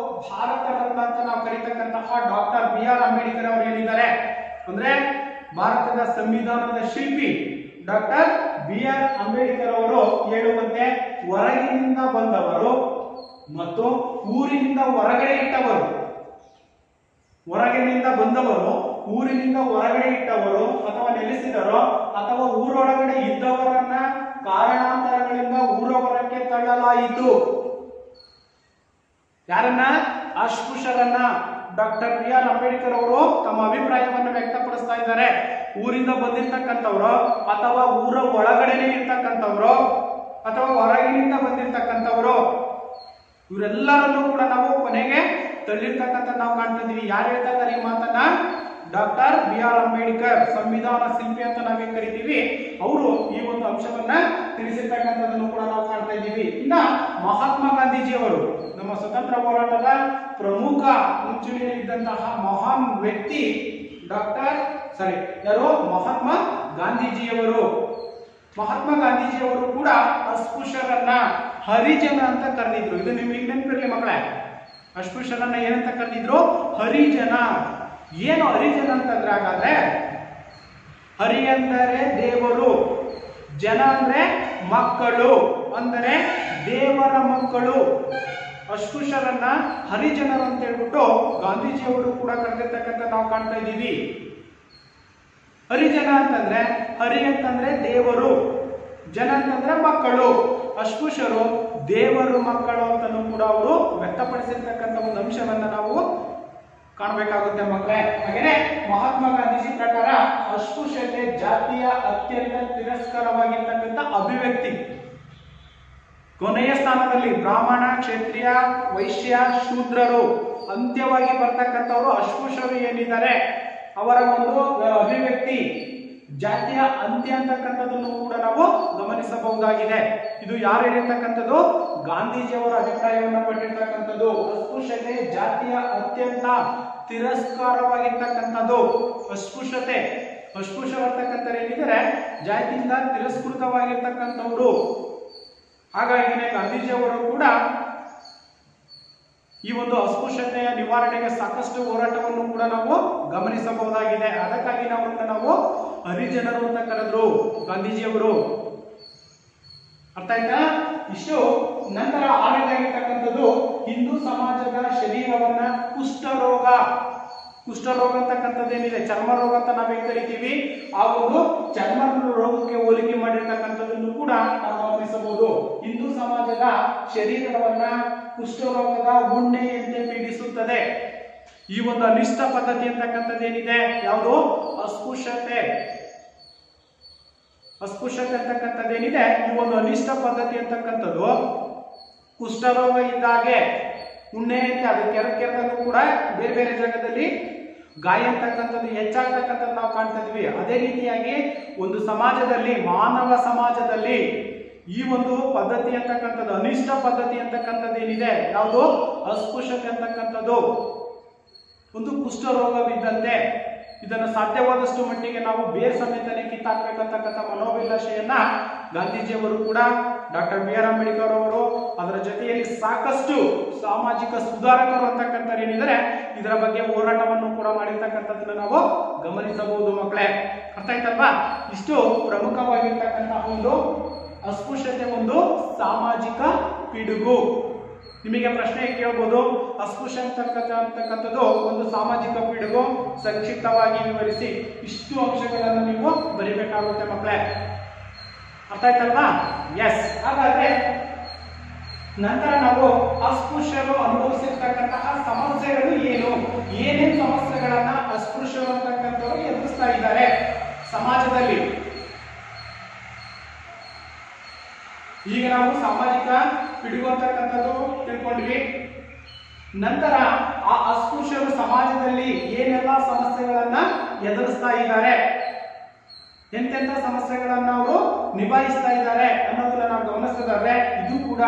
ಭಾರತ ರತ್ನ ಅಂತ ನಾವು ಕರೀತಕ್ಕಂತಹ ಡಾಕ್ಟರ್ BR ಅಂಬೇಡ್ಕರ್ ಅವರು ಏನಿದ್ದಾರೆ ಅಂದ್ರೆ ಭಾರತದ ಸಂವಿಧಾನದ ಶಿಲ್ಪಿ ಡಾಕ್ಟರ್ BR ಅಂಬೇಡ್ಕರ್ ಅವರು ಹೇಳುವಂತೆ ಹೊರಗಿನಿಂದ ಬಂದವರು ಮತ್ತು ಊರಿನಿಂದ ಹೊರಗಡೆ ಇಟ್ಟವರು, ಹೊರಗಿನಿಂದ ಬಂದವರು, ಊರಿನಿಂದ ಹೊರಗಡೆ ಇಟ್ಟವರು ಅಥವಾ ನೆಲೆಸಿದರೋ ಅಥವಾ ಊರೊಳಗಡೆ ಇದ್ದವರನ್ನ ಕಾರಣಾಂತರಗಳಿಂದ ಊರ ಹೊರಕ್ಕೆ ತಳ್ಳಲಾಯಿತು. ಯಾರನ್ನ? ಅಸ್ಪೃಶ್ಯರನ್ನ. ಡಾಕ್ಟರ್ BR ಅಂಬೇಡ್ಕರ್ ಅವರು ತಮ್ಮ ಅಭಿಪ್ರಾಯವನ್ನು ವ್ಯಕ್ತಪಡಿಸ್ತಾ ಇದ್ದಾರೆ. ಊರಿಂದ ಬಂದಿರ್ತಕ್ಕಂಥವ್ರು ಅಥವಾ ಊರ ಒಳಗಡೆನೆ ಇರ್ತಕ್ಕಂಥವ್ರು ಅಥವಾ ಹೊರಗಿನಿಂದ ಬಂದಿರ್ತಕ್ಕಂಥವ್ರು, ಇವರೆಲ್ಲರನ್ನು ಕೂಡ ನಾವು ಕೊನೆಗೆ ತಳ್ಳಿರ್ತಕ್ಕಂಥ ನಾವು ಕಾಣ್ತಿದೀವಿ. ಯಾರು ಹೇಳ್ತಾ ಇದ್ದಾರೆ ಈ ಮಾತನ್ನ? ಡಾಕ್ಟರ್ BR ಅಂಬೇಡ್ಕರ್, ಸಂವಿಧಾನ ಶಿಲ್ಪಿ ಅಂತ ನಾವೇನ್ ಕರಿತೀವಿ, ಅವರು ಈ ಒಂದು ಅಂಶವನ್ನ ತಿಳಿಸಿರ್ತಕ್ಕಂಥದ್ದನ್ನು ಕೂಡ ನಾವು ಕಾಣ್ತಾ ಇದ್ದೀವಿ. ಇನ್ನ ಮಹಾತ್ಮ ಗಾಂಧೀಜಿಯವರು, ನಮ್ಮ ಸ್ವತಂತ್ರ ಹೋರಾಟದ ಪ್ರಮುಖ ಮುಂಚೂಣಿಯಲ್ಲಿದ್ದಂತಹ ಮಹಾನ್ ವ್ಯಕ್ತಿ ಯಾರು? ಮಹಾತ್ಮ ಗಾಂಧೀಜಿಯವರು. ಮಹಾತ್ಮ ಗಾಂಧೀಜಿಯವರು ಕೂಡ ಅಸ್ಪೃಶ್ಯರನ್ನ ಹರಿಜನ ಅಂತ ಕರೆದಿದ್ರು. ಇದು ನಿಮ್ಗೆ ನೆನಪಿರ್ಲಿ ಮಕ್ಕಳೇ, ಅಸ್ಪೃಶ್ಯರನ್ನ ಏನಂತ ಕರೆದಿದ್ರು? ಹರಿಜನ. ಏನು ಹರಿಜನ ಅಂತಂದ್ರೆ, ಹಾಗಾದ್ರೆ ಹರಿ ಅಂದರೆ ದೇವರು, ಜನ ಅಂದ್ರೆ ಮಕ್ಕಳು, ಅಂದರೆ ದೇವರ ಮಕ್ಕಳು. ಅಸ್ಪೃಶ್ಯರನ್ನ ಹರಿಜನರು ಅಂತ ಹೇಳ್ಬಿಟ್ಟು ಗಾಂಧೀಜಿಯವರು ಕೂಡ ಕರೆದಿರ್ತಕ್ಕಂಥ ನಾವು ಕಾಣ್ತಾ ಇದ್ದೀವಿ. ಹರಿಜನ ಅಂತಂದ್ರೆ, ಹರಿ ಅಂತಂದ್ರೆ ದೇವರು, ಜನ ಅಂತಂದ್ರೆ ಮಕ್ಕಳು, ಅಸ್ಪೃಶ್ಯರು ದೇವರು ಮಕ್ಕಳು ಅಂತಲೂ ಕೂಡ ಅವರು ವ್ಯಕ್ತಪಡಿಸಿರ್ತಕ್ಕಂಥ ಒಂದು ಅಂಶವನ್ನ ನಾವು ಕಾಣಬೇಕಾಗುತ್ತೆ ಮಕ್ಕಳೇ. ಹಾಗೇನೆ ಮಹಾತ್ಮ ಗಾಂಧೀಜಿ ಪ್ರಕಾರ ಅಸ್ಪೃಶ್ಯತೆ ಜಾತಿಯ ಅತ್ಯಂತ ತಿರಸ್ಕಾರವಾಗಿರ್ತಕ್ಕಂಥ ಅಭಿವ್ಯಕ್ತಿ. ಕೊನೆಯ ಸ್ಥಾನದಲ್ಲಿ ಬ್ರಾಹ್ಮಣ, ಕ್ಷತ್ರಿಯ, ವೈಶ್ಯ, ಶೂದ್ರರು ಅಂತ್ಯವಾಗಿ ಬರ್ತಕ್ಕಂಥವರು ಅಸ್ಪೃಶ್ಯರು ಏನಿದ್ದಾರೆ ಅವರ ಒಂದು ಅಭಿವ್ಯಕ್ತಿ ಜಾತಿಯ ಅಂತ್ಯ ಅಂತಕ್ಕಂಥದ್ದನ್ನು ಕೂಡ ನಾವು ಗಮನಿಸಬಹುದಾಗಿದೆ. ಇದು ಯಾರು ಹೇಳಿರ್ತಕ್ಕಂಥದ್ದು? ಗಾಂಧೀಜಿಯವರ ಅಭಿಪ್ರಾಯವನ್ನು ಪಟ್ಟಿರ್ತಕ್ಕಂಥದ್ದು. ಅಸ್ಪೃಶ್ಯತೆ ಜಾತಿಯ ಅತ್ಯಂತ ತಿರಸ್ಕಾರವಾಗಿರ್ತಕ್ಕಂಥದ್ದು. ಅಸ್ಪೃಶ್ಯತೆ ಅಸ್ಪೃಶ್ಯವಾಗಿರ್ತಕ್ಕಂಥ ಏನಿದ್ದಾರೆ ಜಾತಿಯಿಂದ ತಿರಸ್ಕೃತವಾಗಿರ್ತಕ್ಕಂಥವ್ರು. ಹಾಗಾಗಿ ಗಾಂಧೀಜಿಯವರು ಕೂಡ ಈ ಒಂದು ಅಸ್ಪೃಶ್ಯತೆಯ ನಿವಾರಣೆಗೆ ಸಾಕಷ್ಟು ಹೋರಾಟವನ್ನು ಕೂಡ ನಾವು ಗಮನಿಸಬಹುದಾಗಿದೆ. ಅದಕ್ಕಾಗಿ ನಾವು ಹರಿಜನರು ಅಂತ ಕರೆದ್ರು ಗಾಂಧೀಜಿಯವರು. ಅರ್ಥ ಆಯ್ತಾ? ಇಷ್ಟು ನಂತರ ಆರನೇದಾಗಿರ್ತಕ್ಕಂಥದ್ದು ಹಿಂದೂ ಸಮಾಜದ ಶರೀರವನ್ನ ಕುಷ್ಠರೋಗ ಅಂತಕ್ಕಂಥದ್ದೇನಿದೆ ಚರ್ಮ ರೋಗ ಅಂತ ನಾವೇನ್ ಕರಿತೀವಿ, ಆ ಒಂದು ಚರ್ಮ ರೋಗಕ್ಕೆ ಹೋಲಿಕೆ ಮಾಡಿರ್ತಕ್ಕಂಥದ್ದನ್ನು ಕೂಡ ನಾವು ಗಮನಿಸಬಹುದು. ಹಿಂದೂ ಸಮಾಜದ ಶರೀರವನ್ನ ಕುಷ್ಠರೋಗದ ಉಣ್ಣೆಯಂತೆ ಪೀಡಿಸುತ್ತದೆ. ಈ ಒಂದು ಅನಿಷ್ಟ ಪದ್ಧತಿ ಅಂತಕ್ಕಂಥದ್ದೇನಿದೆ ಯಾವುದು ಅಸ್ಪೃಶ್ಯತೆ ಅಂತಕ್ಕಂಥದ್ದೇನಿದೆ ಈ ಒಂದು ಅನಿಷ್ಟ ಪದ್ಧತಿ ಅಂತಕ್ಕಂಥದ್ದು ಕುಷ್ಠರೋಗ ಇದ್ದಾಗೆ ಉಣ್ಣೆಯಂತೆ ಅದು ಕೆರೆದಾಗೂ ಕೂಡ ಬೇರೆ ಬೇರೆ ಜಾಗದಲ್ಲಿ ಗಾಯ ಅಂತಕ್ಕಂಥದ್ದು ಹೆಚ್ಚಾಗ್ತಕ್ಕಂಥದ್ದು ನಾವು ಕಾಣ್ತಾ ಇದ್ವಿ. ಅದೇ ರೀತಿಯಾಗಿ ಒಂದು ಸಮಾಜದಲ್ಲಿ ಮಾನವ ಸಮಾಜದಲ್ಲಿ ಈ ಒಂದು ಪದ್ಧತಿ ಅಂತಕ್ಕಂಥದ್ದು ಅನಿಷ್ಟ ಪದ್ಧತಿ ಅಂತಕ್ಕಂಥದ್ದು ಏನಿದೆ ಯಾವುದು ಅಸ್ಪೃಶ್ಯತೆ ಅಂತಕ್ಕಂಥದ್ದು ಒಂದು ಕುಷ್ಠರೋಗವಿದ್ದಂತೆ. ಇದನ್ನು ಸಾಧ್ಯವಾದಷ್ಟು ಮಟ್ಟಿಗೆ ನಾವು ಬೇರೆ ಸಮೇತನೇ ಕಿತ್ತಾಕ್ಬೇಕಂತಕ್ಕಂಥ ಮನೋಭಿಲಾಷೆಯನ್ನ ಗಾಂಧೀಜಿಯವರು ಕೂಡ ಡಾಕ್ಟರ್ ಬಿ ಆರ್ ಅಂಬೇಡ್ಕರ್ ಅವರು ಅದರ ಜೊತೆಯಲ್ಲಿ ಸಾಕಷ್ಟು ಸಾಮಾಜಿಕ ಸುಧಾರಕರು ಅಂತಕ್ಕಂಥ ಏನಿದ್ದಾರೆ ಇದರ ಬಗ್ಗೆ ಹೋರಾಟವನ್ನು ಕೂಡ ಮಾಡಿರ್ತಕ್ಕಂಥದ್ದನ್ನ ನಾವು ಗಮನಿಸಬಹುದು ಮಕ್ಕಳೇ. ಅರ್ಥ ಆಯ್ತಲ್ವಾ? ಇಷ್ಟು ಪ್ರಮುಖವಾಗಿರ್ತಕ್ಕಂಥ ಒಂದು ಅಸ್ಪೃಶ್ಯತೆ ಒಂದು ಸಾಮಾಜಿಕ ಪಿಡುಗು. ನಿಮಗೆ ಪ್ರಶ್ನೆ ಕೇಳಬಹುದು, ಅಸ್ಪೃಶ್ಯ ಅಂತಕ್ಕಂಥದ್ದು ಒಂದು ಸಾಮಾಜಿಕ ಪಿಡುಗು, ಸಂಕ್ಷಿಪ್ತವಾಗಿ ವಿವರಿಸಿ. ಇಷ್ಟು ಅಂಶಗಳನ್ನು ನೀವು ಬರೀಬೇಕಾಗುತ್ತೆ ಮಕ್ಕಳೇ. ಅರ್ಥ ಆಯ್ತಲ್ವಾ? ಎಸ್. ಹಾಗಾದ್ರೆ ನಂತರ ನಾವು ಅಸ್ಪೃಶ್ಯರು ಅನುಭವಿಸಿರ್ತಕ್ಕಂತಹ ಸಮಸ್ಯೆಗಳು ಏನೇನು ಸಮಸ್ಯೆಗಳನ್ನ ಅಸ್ಪೃಶ್ಯರು ಅಂತಕ್ಕಂಥವ್ರು ಎದುರಿಸ್ತಾ ಇದ್ದಾರೆ ಸಮಾಜದಲ್ಲಿ. ಈಗ ನಾವು ಸಾಮಾಜಿಕ ಪಿಡುಗು ಅಂತಕ್ಕಂಥದ್ದು ತಿಳ್ಕೊಂಡ್ವಿ. ನಂತರ ಆ ಅಸ್ಪೃಶ್ಯರು ಸಮಾಜದಲ್ಲಿ ಏನೆಲ್ಲ ಸಮಸ್ಯೆಗಳನ್ನ ಎದುರಿಸ್ತಾ ಇದ್ದಾರೆ, ಎಂತೆಂತ ಸಮಸ್ಯೆಗಳನ್ನ ಅವರು ನಿಭಾಯಿಸ್ತಾ ಇದ್ದಾರೆ ಅನ್ನೋದನ್ನ ನಾವು ಗಮನಿಸಿದ್ರೆ ಇದು ಕೂಡ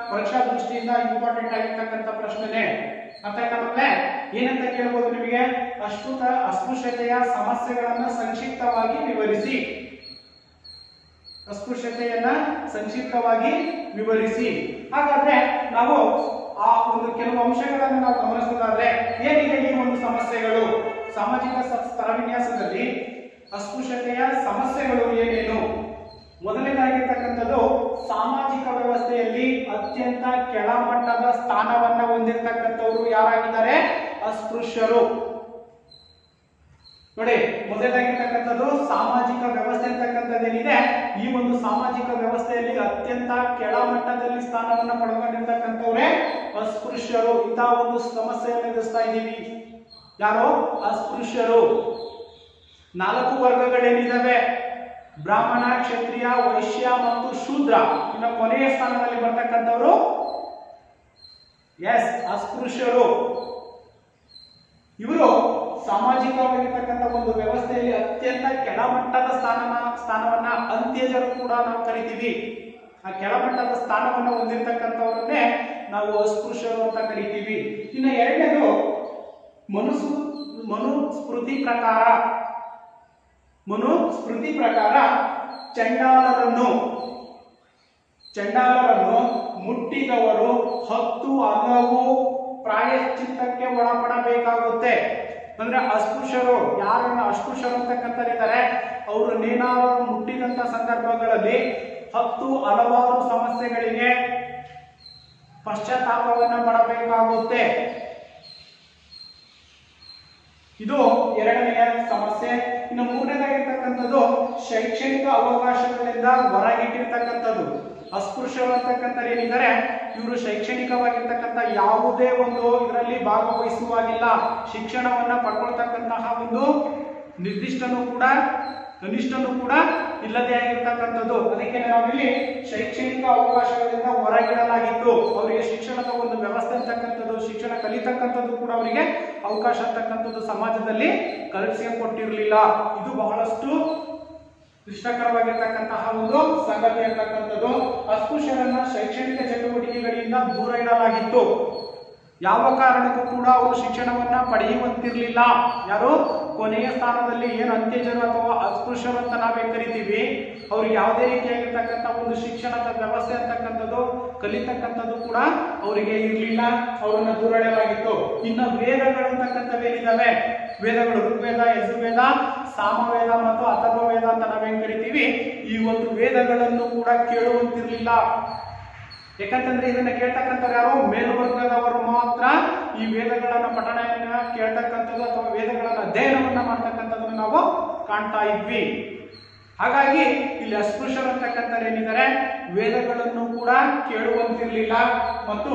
ಪರೀಕ್ಷಾ ದೃಷ್ಟಿಯಿಂದ ಇಂಪಾರ್ಟೆಂಟ್ ಆಗಿರ್ತಕ್ಕಂಥ ಪ್ರಶ್ನೆನೇ. ಅರ್ಥ ಆಯ್ತಾ ಮಕ್ಕಳೇ? ಏನಂತ ಕೇಳಬಹುದು ನಿಮಗೆ, ಅಸ್ಪೃಶ್ಯತೆಯ ಸಮಸ್ಯೆಗಳನ್ನ ಸಂಕ್ಷಿಪ್ತವಾಗಿ ವಿವರಿಸಿ. ಅಸ್ಪೃಶ್ಯತೆಯನ್ನ ಸಂಕ್ಷಿಪ್ತವಾಗಿ ವಿವರಿಸಿ. ಹಾಗಾದ್ರೆ ನಾವು ಆ ಒಂದು ಕೆಲವು ಅಂಶಗಳನ್ನು ನಾವು ಗಮನಿಸೋದಾದ್ರೆ ಏನಿದೆ ಈ ಒಂದು ಸಮಸ್ಯೆಗಳು ಸಾಮಾಜಿಕ ಸ್ತರವಿನ್ಯಾಸದಲ್ಲಿ ಅಸ್ಪೃಶ್ಯತೆಯ ಸಮಸ್ಯೆಗಳು ಏನೇನು? ಮೊದಲನೇದಾಗಿರ್ತಕ್ಕಂಥದ್ದು ಸಾಮಾಜಿಕ ವ್ಯವಸ್ಥೆಯಲ್ಲಿ ಅತ್ಯಂತ ಕೆಳಮಟ್ಟದ ಸ್ಥಾನವನ್ನ ಹೊಂದಿರತಕ್ಕಂಥವರು ಯಾರಾಗಿದ್ದಾರೆ? ಅಸ್ಪೃಶ್ಯರು. ನೋಡಿ, ಮೊದಲನೇದಾಗಿರ್ತಕ್ಕಂಥದ್ದು ಸಾಮಾಜಿಕ ವ್ಯವಸ್ಥೆ ಅಂತಕ್ಕಂಥದ್ದೇನಿದೆ ಈ ಒಂದು ಸಾಮಾಜಿಕ ವ್ಯವಸ್ಥೆಯಲ್ಲಿ ಅತ್ಯಂತ ಕೆಳಮಟ್ಟದಲ್ಲಿ ಸ್ಥಾನವನ್ನು ಪಡ್ಕೊಂಡಿರ್ತಕ್ಕಂಥವ್ರೆ ಅಸ್ಪೃಶ್ಯರು. ಇಂತಹ ಒಂದು ಸಮಸ್ಯೆಯನ್ನು ಎದುರಿಸ್ತಾ ಇದ್ದೀವಿ. ಯಾರು? ಅಸ್ಪೃಶ್ಯರು. 4 ವರ್ಗಗಳೇನಿದಾವೆ, ಬ್ರಾಹ್ಮಣ, ಕ್ಷತ್ರಿಯ, ವೈಶ್ಯ ಮತ್ತು ಶೂದ್ರ. ಇನ್ನು ಕೊನೆಯ ಸ್ಥಾನದಲ್ಲಿ ಬರ್ತಕ್ಕಂಥವರು ಎಸ್ ಅಸ್ಪೃಶ್ಯರು. ಇವರು ಸಾಮಾಜಿಕವಾಗಿರ್ತಕ್ಕಂಥ ಒಂದು ವ್ಯವಸ್ಥೆಯಲ್ಲಿ ಅತ್ಯಂತ ಕೆಳಮಟ್ಟದ ಸ್ಥಾನವನ್ನ ಅಂತ್ಯಜರು ಕೂಡ ನಾವು ಕರಿತೀವಿ. ಆ ಕೆಳಮಟ್ಟದ ಸ್ಥಾನವನ್ನ ಹೊಂದಿರತಕ್ಕಂಥವ್ರನ್ನೇ ನಾವು ಅಸ್ಪೃಶ್ಯರು ಅಂತ ಕರಿತೀವಿ. ಇನ್ನು ಎರಡನೇದು ಮನುಸ್ಮೃತಿ ಪ್ರಕಾರ ಚಂಡಾಲರನ್ನು ಮುಟ್ಟಿದವರು 10 ಹಲವು ಪ್ರಾಯಶ್ಚಿತ್ತಕ್ಕೆ ಒಳಪಡಬೇಕಾಗುತ್ತೆ. ಅಂದ್ರೆ ಅಸ್ಪೃಶ್ಯರು ಯಾರನ್ನ ಅಸ್ಪೃಶ್ಯರು ಅಂತಕ್ಕಂಥರಿದ್ದಾರೆ ಅವ್ರನ್ನೇನಾದ್ರು ಮುಟ್ಟಿದಂತ ಸಂದರ್ಭಗಳಲ್ಲಿ 10 ಹಲವಾರು ಸಮಸ್ಯೆಗಳಿಗೆ ಪಶ್ಚಾತ್ತಾಪವನ್ನ ಪಡಬೇಕಾಗುತ್ತೆ. ಇದು ಎರಡನೆಯ ಸಮಸ್ಯೆ. ಇನ್ನು ಮೂರನೇದಾಗಿರ್ತಕ್ಕಂಥದ್ದು ಶೈಕ್ಷಣಿಕ ಅವಕಾಶಗಳಿಂದ ಹೊರಗಿಟ್ಟಿರ್ತಕ್ಕಂಥದ್ದು. ಅಸ್ಪೃಶ್ಯ ಅಸ್ಪೃಶ್ಯರು ಅಂತಕ್ಕಂಥ ಏನಿದ್ದಾರೆ ಇವರು ಶೈಕ್ಷಣಿಕವಾಗಿರ್ತಕ್ಕಂಥ ಯಾವುದೇ ಒಂದು ಇದರಲ್ಲಿ ಭಾಗವಹಿಸುವಾಗಿಲ್ಲ, ಶಿಕ್ಷಣವನ್ನ ಪಡ್ಕೊಳ್ತಕ್ಕಂತಹ ಒಂದು ನಿರ್ದಿಷ್ಟನೂ ಕೂಡ ಕನಿಷ್ಠನೂ ಕೂಡ ಇಲ್ಲದೆ ಆಗಿರ್ತಕ್ಕಂಥದ್ದು. ಅದಕ್ಕೆ ನಾವಿಲ್ಲಿ ಶೈಕ್ಷಣಿಕ ಅವಕಾಶಗಳಿಂದ ಹೊರಗಿಡಲಾಗಿತ್ತು. ಅವರಿಗೆ ಶಿಕ್ಷಣದ ಒಂದು ವ್ಯವಸ್ಥೆ ಅಂತಕ್ಕಂಥದ್ದು, ಶಿಕ್ಷಣ ಕಲಿತಕ್ಕಂಥದ್ದು ಕೂಡ ಅವರಿಗೆ ಅವಕಾಶ ಅಂತಕ್ಕಂಥದ್ದು ಸಮಾಜದಲ್ಲಿ ಕಲ್ಪಿಸಿಕೊಟ್ಟಿರಲಿಲ್ಲ. ಇದು ಬಹಳಷ್ಟು ಕ್ಲಿಷ್ಟಕರವಾಗಿರ್ತಕ್ಕಂತಹ ಒಂದು ಸಂಗತಿ ಅಂತಕ್ಕಂಥದ್ದು. ಅಸ್ಪೃಶ್ಯರನ್ನ ಶೈಕ್ಷಣಿಕ ಚಟುವಟಿಕೆಗಳಿಂದ ದೂರ ಇಡಲಾಗಿತ್ತು. ಯಾವ ಕಾರಣಕ್ಕೂ ಕೂಡ ಅವರು ಶಿಕ್ಷಣವನ್ನ ಪಡೆಯುವಂತಿರ್ಲಿಲ್ಲ. ಯಾರು ಕೊನೆಯ ಸ್ಥಾನದಲ್ಲಿ ಏನು ಅಂತ್ಯಜರು ಅಥವಾ ಅಸ್ಪೃಶ್ಯರು ಅಂತ ನಾವೇ ಕರಿತೀವಿ, ಅವ್ರಿಗೆ ಯಾವುದೇ ರೀತಿಯಾಗಿರ್ತಕ್ಕಂಥ ಒಂದು ಶಿಕ್ಷಣದ ವ್ಯವಸ್ಥೆ ಅಂತಕ್ಕಂಥದ್ದು ಕಲಿತಕ್ಕಂಥದ್ದು ಕೂಡ ಅವರಿಗೆ ಇರಲಿಲ್ಲ, ಅವರನ್ನ ದೂರ ಇಡಲಾಗಿತ್ತು. ಇನ್ನು ವೇದಗಳು ಅಂತಕ್ಕಂಥವೇನಿದಾವೆ, ವೇದಗಳು ಋಗ್ವೇದ, ಯಜುರ್ವೇದ, ಸಾಮವೇದ ಮತ್ತು ಅಥರ್ವವೇದ ಅಂತ ನಾವೇನ್ ಕರಿತೀವಿ, ಈ ಒಂದು ವೇದಗಳನ್ನು ಕೂಡ ಕೇಳುವಂತಿರ್ಲಿಲ್ಲ. ಯಾಕಂತಂದ್ರೆ ಇದನ್ನ ಕೇಳ್ತಕ್ಕಂಥವ್ರು ಯಾರು, ಮೇಲ್ವರ್ಗದವರು ಮಾತ್ರ ಈ ವೇದಗಳನ್ನ ಪಠಣೆಯನ್ನ ಕೇಳ್ತಕ್ಕಂಥದ್ದು ಅಥವಾ ವೇದಗಳನ್ನ ಅಧ್ಯಯನವನ್ನ ಮಾಡ್ತಕ್ಕಂಥದ್ದನ್ನು ನಾವು ಕಾಣ್ತಾ ಇದ್ವಿ. ಹಾಗಾಗಿ ಇಲ್ಲಿ ಅಸ್ಪೃಶ್ಯರು ಅಂತಕ್ಕಂಥವ್ರು ಏನಿದ್ದಾರೆ ವೇದಗಳನ್ನು ಕೂಡ ಕೇಳುವಂತಿರ್ಲಿಲ್ಲ ಮತ್ತು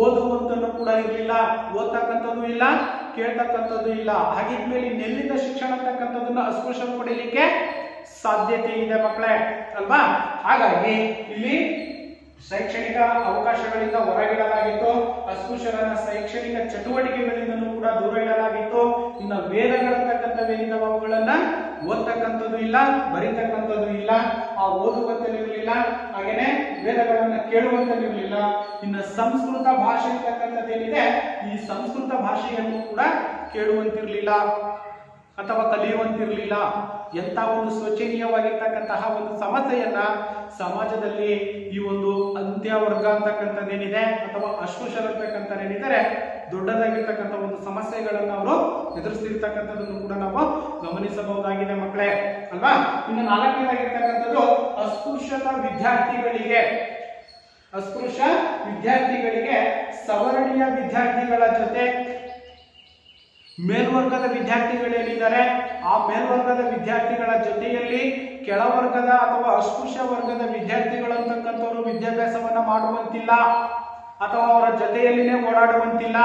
ಓದುವಂತನ್ನು ಕೂಡ ಇರಲಿಲ್ಲ. ಓದ್ತಕ್ಕಂಥದ್ದು ಇಲ್ಲ, ಕೇಳ್ತಕ್ಕಂಥದ್ದು ಇಲ್ಲ. ಹಾಗಿದ್ಮೇಲೆ ಇನ್ನೆಲ್ಲಿಂದ ಶಿಕ್ಷಣ ಅಂತಕ್ಕಂಥದ್ದನ್ನ ಅಸ್ಪೃಶ್ಯರು ಪಡೀಲಿಕ್ಕೆ ಸಾಧ್ಯತೆ ಇದೆ ಮಕ್ಕಳೇ ಅಲ್ವಾ? ಹಾಗಾಗಿ ಇಲ್ಲಿ ಶೈಕ್ಷಣಿಕ ಅವಕಾಶಗಳಿಂದ ಹೊರಗಿಡಲಾಗಿತ್ತು. ಅಸ್ಪೃಶ್ಯರನ್ನ ಶೈಕ್ಷಣಿಕ ಚಟುವಟಿಕೆಗಳಿಂದಲೂ ಕೂಡ ದೂರ ಇಡಲಾಗಿತ್ತು. ಇನ್ನು ವೇದಗಳಂತಕ್ಕಂಥವೇನಿದಾವೆ ಅವುಗಳನ್ನ ಓದ್ತಕ್ಕಂಥದ್ದು ಇಲ್ಲ, ಬರೀತಕ್ಕಂಥದ್ದು ಇಲ್ಲ, ಆ ಓದುವಂತಲಿರಲಿಲ್ಲ, ಹಾಗೇನೆ ವೇದಗಳನ್ನ ಕೇಳುವಂತಲಿರಲಿಲ್ಲ. ಇನ್ನು ಸಂಸ್ಕೃತ ಭಾಷೆ ಅಂತಕ್ಕಂಥದ್ದೇನಿದೆ, ಈ ಸಂಸ್ಕೃತ ಭಾಷೆಯನ್ನು ಕೂಡ ಕೇಳುವಂತಿರ್ಲಿಲ್ಲ ಅಥವಾ ಕಲಿಯುವಂತಿರ್ಲಿಲ್ಲ. ಎಂತ ಒಂದು ಶೋಚನೀಯವಾಗಿರ್ತಕ್ಕಂತಹ ಒಂದು ಸಮಸ್ಯೆಯನ್ನ ಸಮಾಜದಲ್ಲಿ ಈ ಒಂದು ಅಂತ್ಯವರ್ಗ ಅಂತಕ್ಕಂಥದ್ದೇನಿದೆ ಅಥವಾ ಅಸ್ಪೃಶ್ಯರು ಅಂತಕ್ಕಂಥದ್ದೇನಿದ್ದಾರೆ ದೊಡ್ಡದಾಗಿರ್ತಕ್ಕಂಥ ಒಂದು ಸಮಸ್ಯೆಗಳನ್ನು ಅವರು ಎದುರಿಸ್ತಿರ್ತಕ್ಕಂಥದ್ದನ್ನು ಕೂಡ ನಾವು ಗಮನಿಸಬಹುದಾಗಿದೆ ಮಕ್ಕಳೇ ಅಲ್ವಾ? ಇನ್ನು ನಾಲ್ಕನೇದಾಗಿರ್ತಕ್ಕಂಥದ್ದು ಅಸ್ಪೃಶ್ಯ ವಿದ್ಯಾರ್ಥಿಗಳಿಗೆ ಸವರ್ಣೀಯ ವಿದ್ಯಾರ್ಥಿಗಳ ಜೊತೆ ಮೇಲ್ವರ್ಗದ ವಿದ್ಯಾರ್ಥಿಗಳೇನಿದ್ದಾರೆ ಆ ಮೇಲ್ವರ್ಗದ ವಿದ್ಯಾರ್ಥಿಗಳ ಜೊತೆಯಲ್ಲಿ ಕೆಳವರ್ಗದ ಅಥವಾ ಅಸ್ಪೃಶ್ಯ ವರ್ಗದ ವಿದ್ಯಾರ್ಥಿಗಳು ಅಂತಕ್ಕಂಥವ್ರು ವಿದ್ಯಾಭ್ಯಾಸವನ್ನ ಮಾಡುವಂತಿಲ್ಲ ಅಥವಾ ಅವರ ಜೊತೆಯಲ್ಲಿನೇ ಓಡಾಡುವಂತಿಲ್ಲ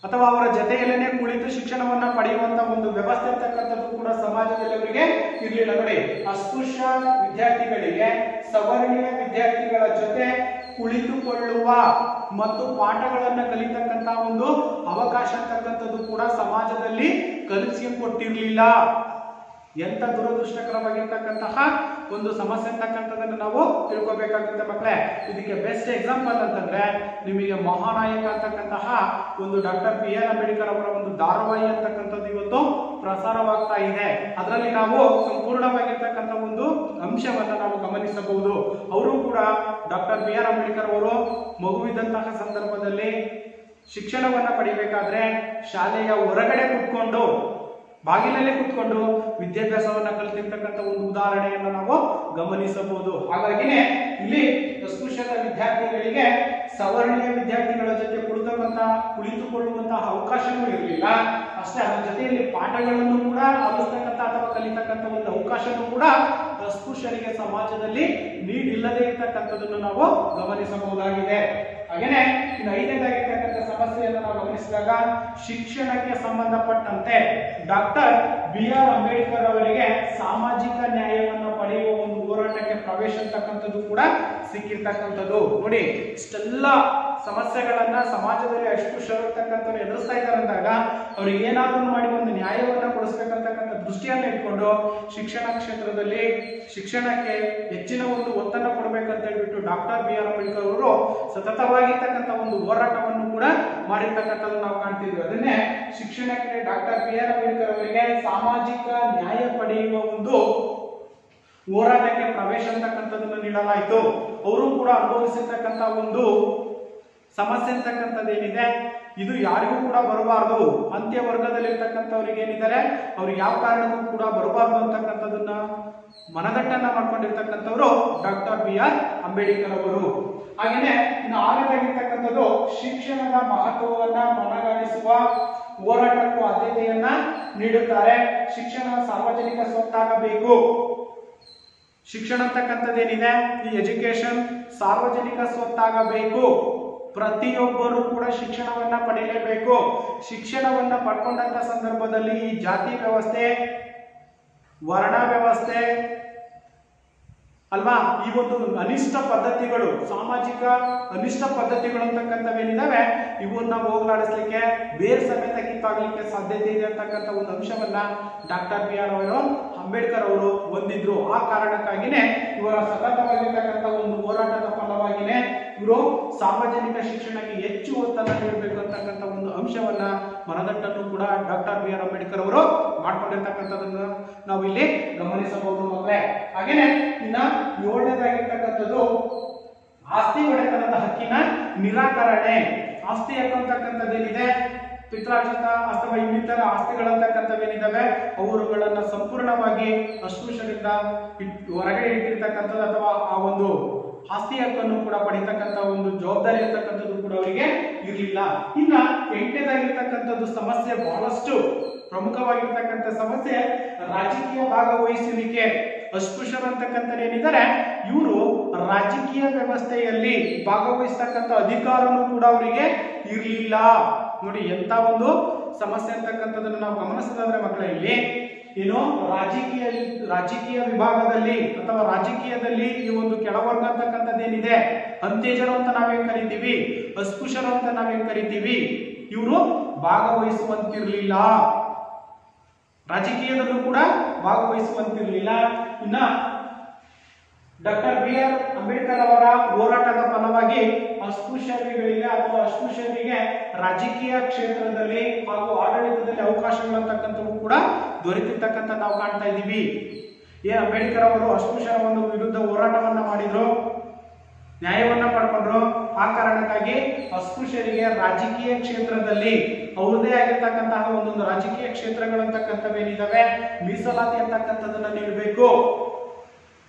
ಅಥವಾ ಅವರ ಜೊತೆಯಲ್ಲೇನೆ ಕುಳಿತು ಶಿಕ್ಷಣವನ್ನ ಪಡೆಯುವಂತ ಒಂದು ವ್ಯವಸ್ಥೆ ಅಂತಕ್ಕಂಥದ್ದು ಕೂಡ ಸಮಾಜದಲ್ಲಿ ಅವರಿಗೆ ಇರಲಿಲ್ಲ. ನೋಡಿ, ಅಸ್ಪೃಶ್ಯ ವಿದ್ಯಾರ್ಥಿಗಳಿಗೆ ಸವರ್ಣೀಯ ವಿದ್ಯಾರ್ಥಿಗಳ ಜೊತೆ ಕುಳಿತುಕೊಳ್ಳುವ ಮತ್ತು ಪಾಠಗಳನ್ನ ಕಲಿತಕ್ಕಂತ ಒಂದು ಅವಕಾಶ ಅಂತಕ್ಕಂಥದ್ದು ಕೂಡ ಸಮಾಜದಲ್ಲಿ ಕಲ್ಪಿಸಿಕೊಟ್ಟಿರ್ಲಿಲ್ಲ. ಎಂತ ದುರದೃಷ್ಟಕರವಾಗಿರ್ತಕ್ಕಂತಹ ಒಂದು ಸಮಸ್ಯೆ ಅಂತಕ್ಕಂಥದ್ದನ್ನು ನಾವು ತಿಳ್ಕೊಬೇಕಾಗುತ್ತೆ ಮಕ್ಕಳೇ. ಇದಕ್ಕೆ ಬೆಸ್ಟ್ ಎಕ್ಸಾಂಪಲ್ ಅಂತಂದ್ರೆ ನಿಮಗೆ ಮಹಾನಾಯಕ ಅಂತಕ್ಕಂತಹ ಒಂದು ಡಾಕ್ಟರ್ ಬಿ ಆರ್ ಅಂಬೇಡ್ಕರ್ ಅವರ ಒಂದು ಧಾರಾವಾಹಿ ಅಂತಕ್ಕಂಥದ್ದು ಇವತ್ತು ಪ್ರಸಾರವಾಗ್ತಾ ಇದೆ. ಅದರಲ್ಲಿ ನಾವು ಸಂಪೂರ್ಣವಾಗಿರ್ತಕ್ಕಂಥ ಒಂದು ಅಂಶವನ್ನ ನಾವು ಗಮನಿಸಬಹುದು. ಅವರು ಕೂಡ ಡಾಕ್ಟರ್ ಬಿ ಆರ್ ಅಂಬೇಡ್ಕರ್ ಅವರು ಮಗುವಿದ್ದಂತಹ ಸಂದರ್ಭದಲ್ಲಿ ಶಿಕ್ಷಣವನ್ನ ಪಡಿಬೇಕಾದ್ರೆ ಶಾಲೆಯ ಹೊರಗಡೆ ಕುತ್ಕೊಂಡು ಬಾಗಿಲಲ್ಲೇ ಕುತ್ಕೊಂಡು ವಿದ್ಯಾಭ್ಯಾಸವನ್ನ ಕಲಿತಿರ್ತಕ್ಕಂಥ ಒಂದು ಉದಾಹರಣೆಯನ್ನು ನಾವು ಗಮನಿಸಬಹುದು. ಹಾಗಾಗಿನೇ ಇಲ್ಲಿ ಅಸ್ಪೃಶ್ಯತ ವಿದ್ಯಾರ್ಥಿಗಳಿಗೆ ಸವರ್ಣೀಯ ವಿದ್ಯಾರ್ಥಿಗಳ ಜೊತೆ ಕುಳಿತುಕೊಳ್ಳುವಂತಹ ಅವಕಾಶವೂ ಇರಲಿಲ್ಲ. ಅಷ್ಟೇ ಅದರ ಜೊತೆಯಲ್ಲಿ ಪಾಠಗಳನ್ನು ಕೂಡ ಆಲಿಸ್ತಕ್ಕಂಥ ಅಥವಾ ಕಲಿತಕ್ಕಂಥ ಒಂದು ಅವಕಾಶವೂ ಕೂಡ ಅಸ್ಪೃಶ್ಯರಿಗೆ ಸಮಾಜದಲ್ಲಿ ನೀಡಿಲ್ಲದೆ ಇರ್ತಕ್ಕಂಥದ್ದನ್ನು ನಾವು ಗಮನಿಸಬಹುದಾಗಿದೆ. ಹಾಗೇನೆ ಇನ್ನು ಐದನೇದಾಗಿರ್ತಕ್ಕಂಥ ಸಮಸ್ಯೆಯನ್ನು ನಾವು ಗಮನಿಸಿದಾಗ ಶಿಕ್ಷಣಕ್ಕೆ ಸಂಬಂಧಪಟ್ಟಂತೆ ಡಾಕ್ಟರ್ ಬಿ ಆರ್ ಅಂಬೇಡ್ಕರ್ ಅವರಿಗೆ ಸಾಮಾಜಿಕ ನ್ಯಾಯವನ್ನು ಪಡೆಯುವ ಒಂದು ಹೋರಾಟಕ್ಕೆ ಪ್ರವೇಶ ಅಂತಕ್ಕಂಥದ್ದು ಕೂಡ ಸಿಕ್ಕಿರ್ತಕ್ಕಂಥದ್ದು. ನೋಡಿ, ಇಷ್ಟೆಲ್ಲ ಸಮಸ್ಯೆಗಳನ್ನ ಸಮಾಜದಲ್ಲಿ ಅಸ್ಪೃಶ್ಯರು ಇರ್ತಕ್ಕಂಥವ್ರು ಎದುರಿಸ್ತಾ ಇದ್ದಾರೆ ಅಂದಾಗ ಅವ್ರಿಗೆ ಏನಾದ್ರೂ ಮಾಡಿ ಒಂದು ನ್ಯಾಯವನ್ನ ಕೊಡಿಸ್ಬೇಕಂತಕ್ಕಂಥ ದೃಷ್ಟಿಯನ್ನ ಇಟ್ಕೊಂಡು ಶಿಕ್ಷಣ ಕ್ಷೇತ್ರದಲ್ಲಿ ಶಿಕ್ಷಣಕ್ಕೆ ಹೆಚ್ಚಿನ ಒಂದು ಒತ್ತನ್ನು ಕೊಡಬೇಕಂತ ಹೇಳ್ಬಿಟ್ಟು ಡಾಕ್ಟರ್ ಬಿ ಆರ್ ಅಂಬೇಡ್ಕರ್ ಅವರು ಸತತವಾಗಿರ್ತಕ್ಕಂಥ ಒಂದು ಹೋರಾಟವನ್ನು ಕೂಡ ಮಾಡಿರ್ತಕ್ಕಂಥದ್ದು ನಾವು ಕಾಣ್ತಿದ್ವಿ. ಅದನ್ನೇ ಶಿಕ್ಷಣಕ್ಕೆ ಡಾಕ್ಟರ್ ಬಿ ಆರ್ ಅಂಬೇಡ್ಕರ್ ಅವರಿಗೆ ಸಾಮಾಜಿಕ ನ್ಯಾಯ ಪಡೆಯುವ ಒಂದು ಹೋರಾಟಕ್ಕೆ ಪ್ರವೇಶ ಅಂತಕ್ಕಂಥದ್ದನ್ನು ನೀಡಲಾಯಿತು. ಅವರು ಕೂಡ ಅನುಭವಿಸಿರ್ತಕ್ಕಂಥ ಒಂದು ಸಮಸ್ಯೆ ಅಂತಕ್ಕಂಥದ್ದೇನಿದೆ ಇದು ಯಾರಿಗೂ ಕೂಡ ಬರಬಾರ್ದು. ಅಂತ್ಯ ವರ್ಗದಲ್ಲಿರ್ತಕ್ಕಂಥವ್ರಿಗೆ ಏನಿದ್ದಾರೆ ಅವ್ರಿಗೆ ಯಾವ ಕಾರಣಕ್ಕೂ ಕೂಡ ಬರಬಾರ್ದು ಅಂತಕ್ಕಂಥದನ್ನ ಮನದಟ್ಟನ್ನ ಮಾಡ್ಕೊಂಡಿರ್ತಕ್ಕಂಥವ್ರು ಡಾಕ್ಟರ್ ಬಿ ಆರ್ ಅಂಬೇಡ್ಕರ್ ಅವರು. ಹಾಗೇನೆ ಇನ್ನು ಆರನೇದಾಗಿರ್ತಕ್ಕಂಥದ್ದು ಶಿಕ್ಷಣದ ಮಹತ್ವವನ್ನ ಮನಗಾಣಿಸುವ ಹೋರಾಟಕ್ಕೂ ಆದ್ಯತೆಯನ್ನ ನೀಡುತ್ತಾರೆ. ಶಿಕ್ಷಣ ಸಾರ್ವಜನಿಕ ಸ್ವತ್ತಾಗಬೇಕು. ಶಿಕ್ಷಣ ಅಂತಕ್ಕಂಥದ್ದೇನಿದೆ, ಈ ಎಜುಕೇಶನ್ ಸಾರ್ವಜನಿಕ ಸ್ವತ್ತಾಗಬೇಕು. ಪ್ರತಿಯೊಬ್ಬರು ಕೂಡ ಶಿಕ್ಷಣವನ್ನ ಪಡೆಯಲೇಬೇಕು. ಶಿಕ್ಷಣವನ್ನ ಪಡ್ಕೊಂಡಂತ ಸಂದರ್ಭದಲ್ಲಿ ಈ ಜಾತಿ ವ್ಯವಸ್ಥೆ, ವರ್ಣ ವ್ಯವಸ್ಥೆ ಅಲ್ವಾ, ಈ ಒಂದು ಅನಿಷ್ಟ ಪದ್ಧತಿಗಳು, ಸಾಮಾಜಿಕ ಅನಿಷ್ಟ ಪದ್ಧತಿಗಳು ಅಂತಕ್ಕಂಥವೇನಿದಾವೆ ಇವನ್ನ ಹೋಗಲಾಡಿಸ್ಲಿಕ್ಕೆ ಬೇರೆ ಸಮೇತ ಕಿತ್ತಾಗ್ಲಿಕ್ಕೆ ಸಾಧ್ಯತೆ ಇದೆ ಅಂತಕ್ಕಂಥ ಒಂದು ಅಂಶವನ್ನ ಡಾಕ್ಟರ್ BR ಅಂಬೇಡ್ಕರ್ ಅವರು ಹೊಂದಿದ್ರು. ಆ ಕಾರಣಕ್ಕಾಗಿನೇ ಇವರ ಸತತವಾಗಿರ್ತಕ್ಕಂಥ ಒಂದು ಹೋರಾಟದ ಫಲವಾಗಿನೇ ಇವರು ಸಾರ್ವಜನಿಕ ಶಿಕ್ಷಣಕ್ಕೆ ಹೆಚ್ಚು ಒತ್ತನ್ನು ನೀಡಬೇಕು ಅಂತಕ್ಕಂಥ ಒಂದು ಅಂಶವನ್ನ ಮನದಟ್ಟನ್ನು ಕೂಡ ಡಾಕ್ಟರ್ BR ಅಂಬೇಡ್ಕರ್ ಅವರು ಮಾಡ್ಕೊಂಡಿರ್ತಕ್ಕಂಥದನ್ನ ನಾವು ಇಲ್ಲಿ ಗಮನಿಸಬಹುದು ಮಕ್ಕಳೇ. ಹಾಗೇನೆ ಇನ್ನ 7ನೇದಾಗಿರ್ತಕ್ಕಂಥದ್ದು ಆಸ್ತಿ ಒಡೆತನದ ಹಕ್ಕಿನ ನಿರಾಕರಣೆ. ಆಸ್ತಿ ಹಕ್ಕಂತಕ್ಕಂಥದ್ದೇನಿದೆ, ಪಿತ್ರಾರ್ಜಿತ ಅಥವಾ ಇನ್ನಿತರ ಆಸ್ತಿಗಳಂತಕ್ಕಂಥವೇನಿದಾವೆ ಅವುಗಳನ್ನ ಸಂಪೂರ್ಣವಾಗಿ ಅಸ್ಪೃಶ್ಯರಿಂದ ಹೊರಗಡೆ ಇಟ್ಟಿರ್ತಕ್ಕಂಥದ್ದು ಅಥವಾ ಆ ಒಂದು ಆಸ್ತಿ ಹಕ್ಕನ್ನು ಕೂಡ ಪಡಿತಕ್ಕಂಥ ಒಂದು ಜವಾಬ್ದಾರಿ ಇರ್ತಕ್ಕಂಥದ್ದು ಕೂಡ ಅವರಿಗೆ ಇರಲಿಲ್ಲ. ಇನ್ನ 8ನೇದಾಗಿರ್ತಕ್ಕಂಥದ್ದು ಸಮಸ್ಯೆ, ಬಹಳಷ್ಟು ಪ್ರಮುಖವಾಗಿರ್ತಕ್ಕಂಥ ಸಮಸ್ಯೆ ರಾಜಕೀಯ ಭಾಗವಹಿಸುವಿಕೆ. ಅಸ್ಪೃಶ್ಯರು ಅಂತಕ್ಕಂಥದ್ದೇನಿದ್ದಾರೆ ಇವರು ರಾಜಕೀಯ ವ್ಯವಸ್ಥೆಯಲ್ಲಿ ಭಾಗವಹಿಸ್ತಕ್ಕಂಥ ಅಧಿಕಾರನೂ ಕೂಡ ಅವರಿಗೆ ಇರಲಿಲ್ಲ. ನೋಡಿ ಎಂತ ಒಂದು ಸಮಸ್ಯೆ ಅಂತಕ್ಕಂಥದ್ದನ್ನು ನಾವು ಗಮನಿಸೋದಾದ್ರೆ ಮಕ್ಕಳೇ, ಇಲ್ಲಿ ಏನು ರಾಜಕೀಯ ವಿಭಾಗದಲ್ಲಿ ಅಥವಾ ರಾಜಕೀಯದಲ್ಲಿ ಈ ಒಂದು ಕೆಳವರ್ಗ ಅಂತಕ್ಕಂಥದ್ದೇನಿದೆ, ಅಂತ್ಯಜರು ಅಂತ ನಾವೇನ್ ಕರಿತೀವಿ, ಅಸ್ಪೃಶ್ಯರು ಅಂತ ನಾವೇನ್ ಕರಿತೀವಿ, ಇವರು ಭಾಗವಹಿಸುವಂತಿರ್ಲಿಲ್ಲ. ರಾಜಕೀಯದಲ್ಲೂ ಕೂಡ ಭಾಗವಹಿಸುವಂತಿರಲಿಲ್ಲ. ಇನ್ನ ಡಾಕ್ಟರ್ BR ಅಂಬೇಡ್ಕರ್ ಅವರ ಹೋರಾಟದ ಫಲವಾಗಿ ಅಸ್ಪೃಶ್ಯರಿಗೆ ಅಥವಾ ಅಸ್ಪೃಶ್ಯರಿಗೆ ರಾಜಕೀಯ ಕ್ಷೇತ್ರದಲ್ಲಿ ಹಾಗೂ ಆಡಳಿತದಲ್ಲಿ ಅವಕಾಶಗಳಂತಕ್ಕಂಥವು ಕೂಡ ದೊರೆತಿರ್ತಕ್ಕಂಥ ನಾವು ಕಾಣ್ತಾ ಇದ್ದೀವಿ. ಅಂಬೇಡ್ಕರ್ ಅವರು ಅಸ್ಪೃಶ್ಯರ ಒಂದು ವಿರುದ್ಧ ಹೋರಾಟವನ್ನ ಮಾಡಿದ್ರು, ನ್ಯಾಯವನ್ನ ಪಡ್ಕೊಂಡ್ರು. ಆ ಕಾರಣಕ್ಕಾಗಿ ಅಸ್ಪೃಶ್ಯರಿಗೆ ರಾಜಕೀಯ ಕ್ಷೇತ್ರದಲ್ಲಿ ಅವ್ರದೇ ಆಗಿರ್ತಕ್ಕಂತಹ ಒಂದೊಂದು ರಾಜಕೀಯ ಕ್ಷೇತ್ರಗಳಂತಕ್ಕಂಥವೇನಿದಾವೆ ಮೀಸಲಾತಿ ಅಂತಕ್ಕಂಥದನ್ನ ನೀಡಬೇಕು.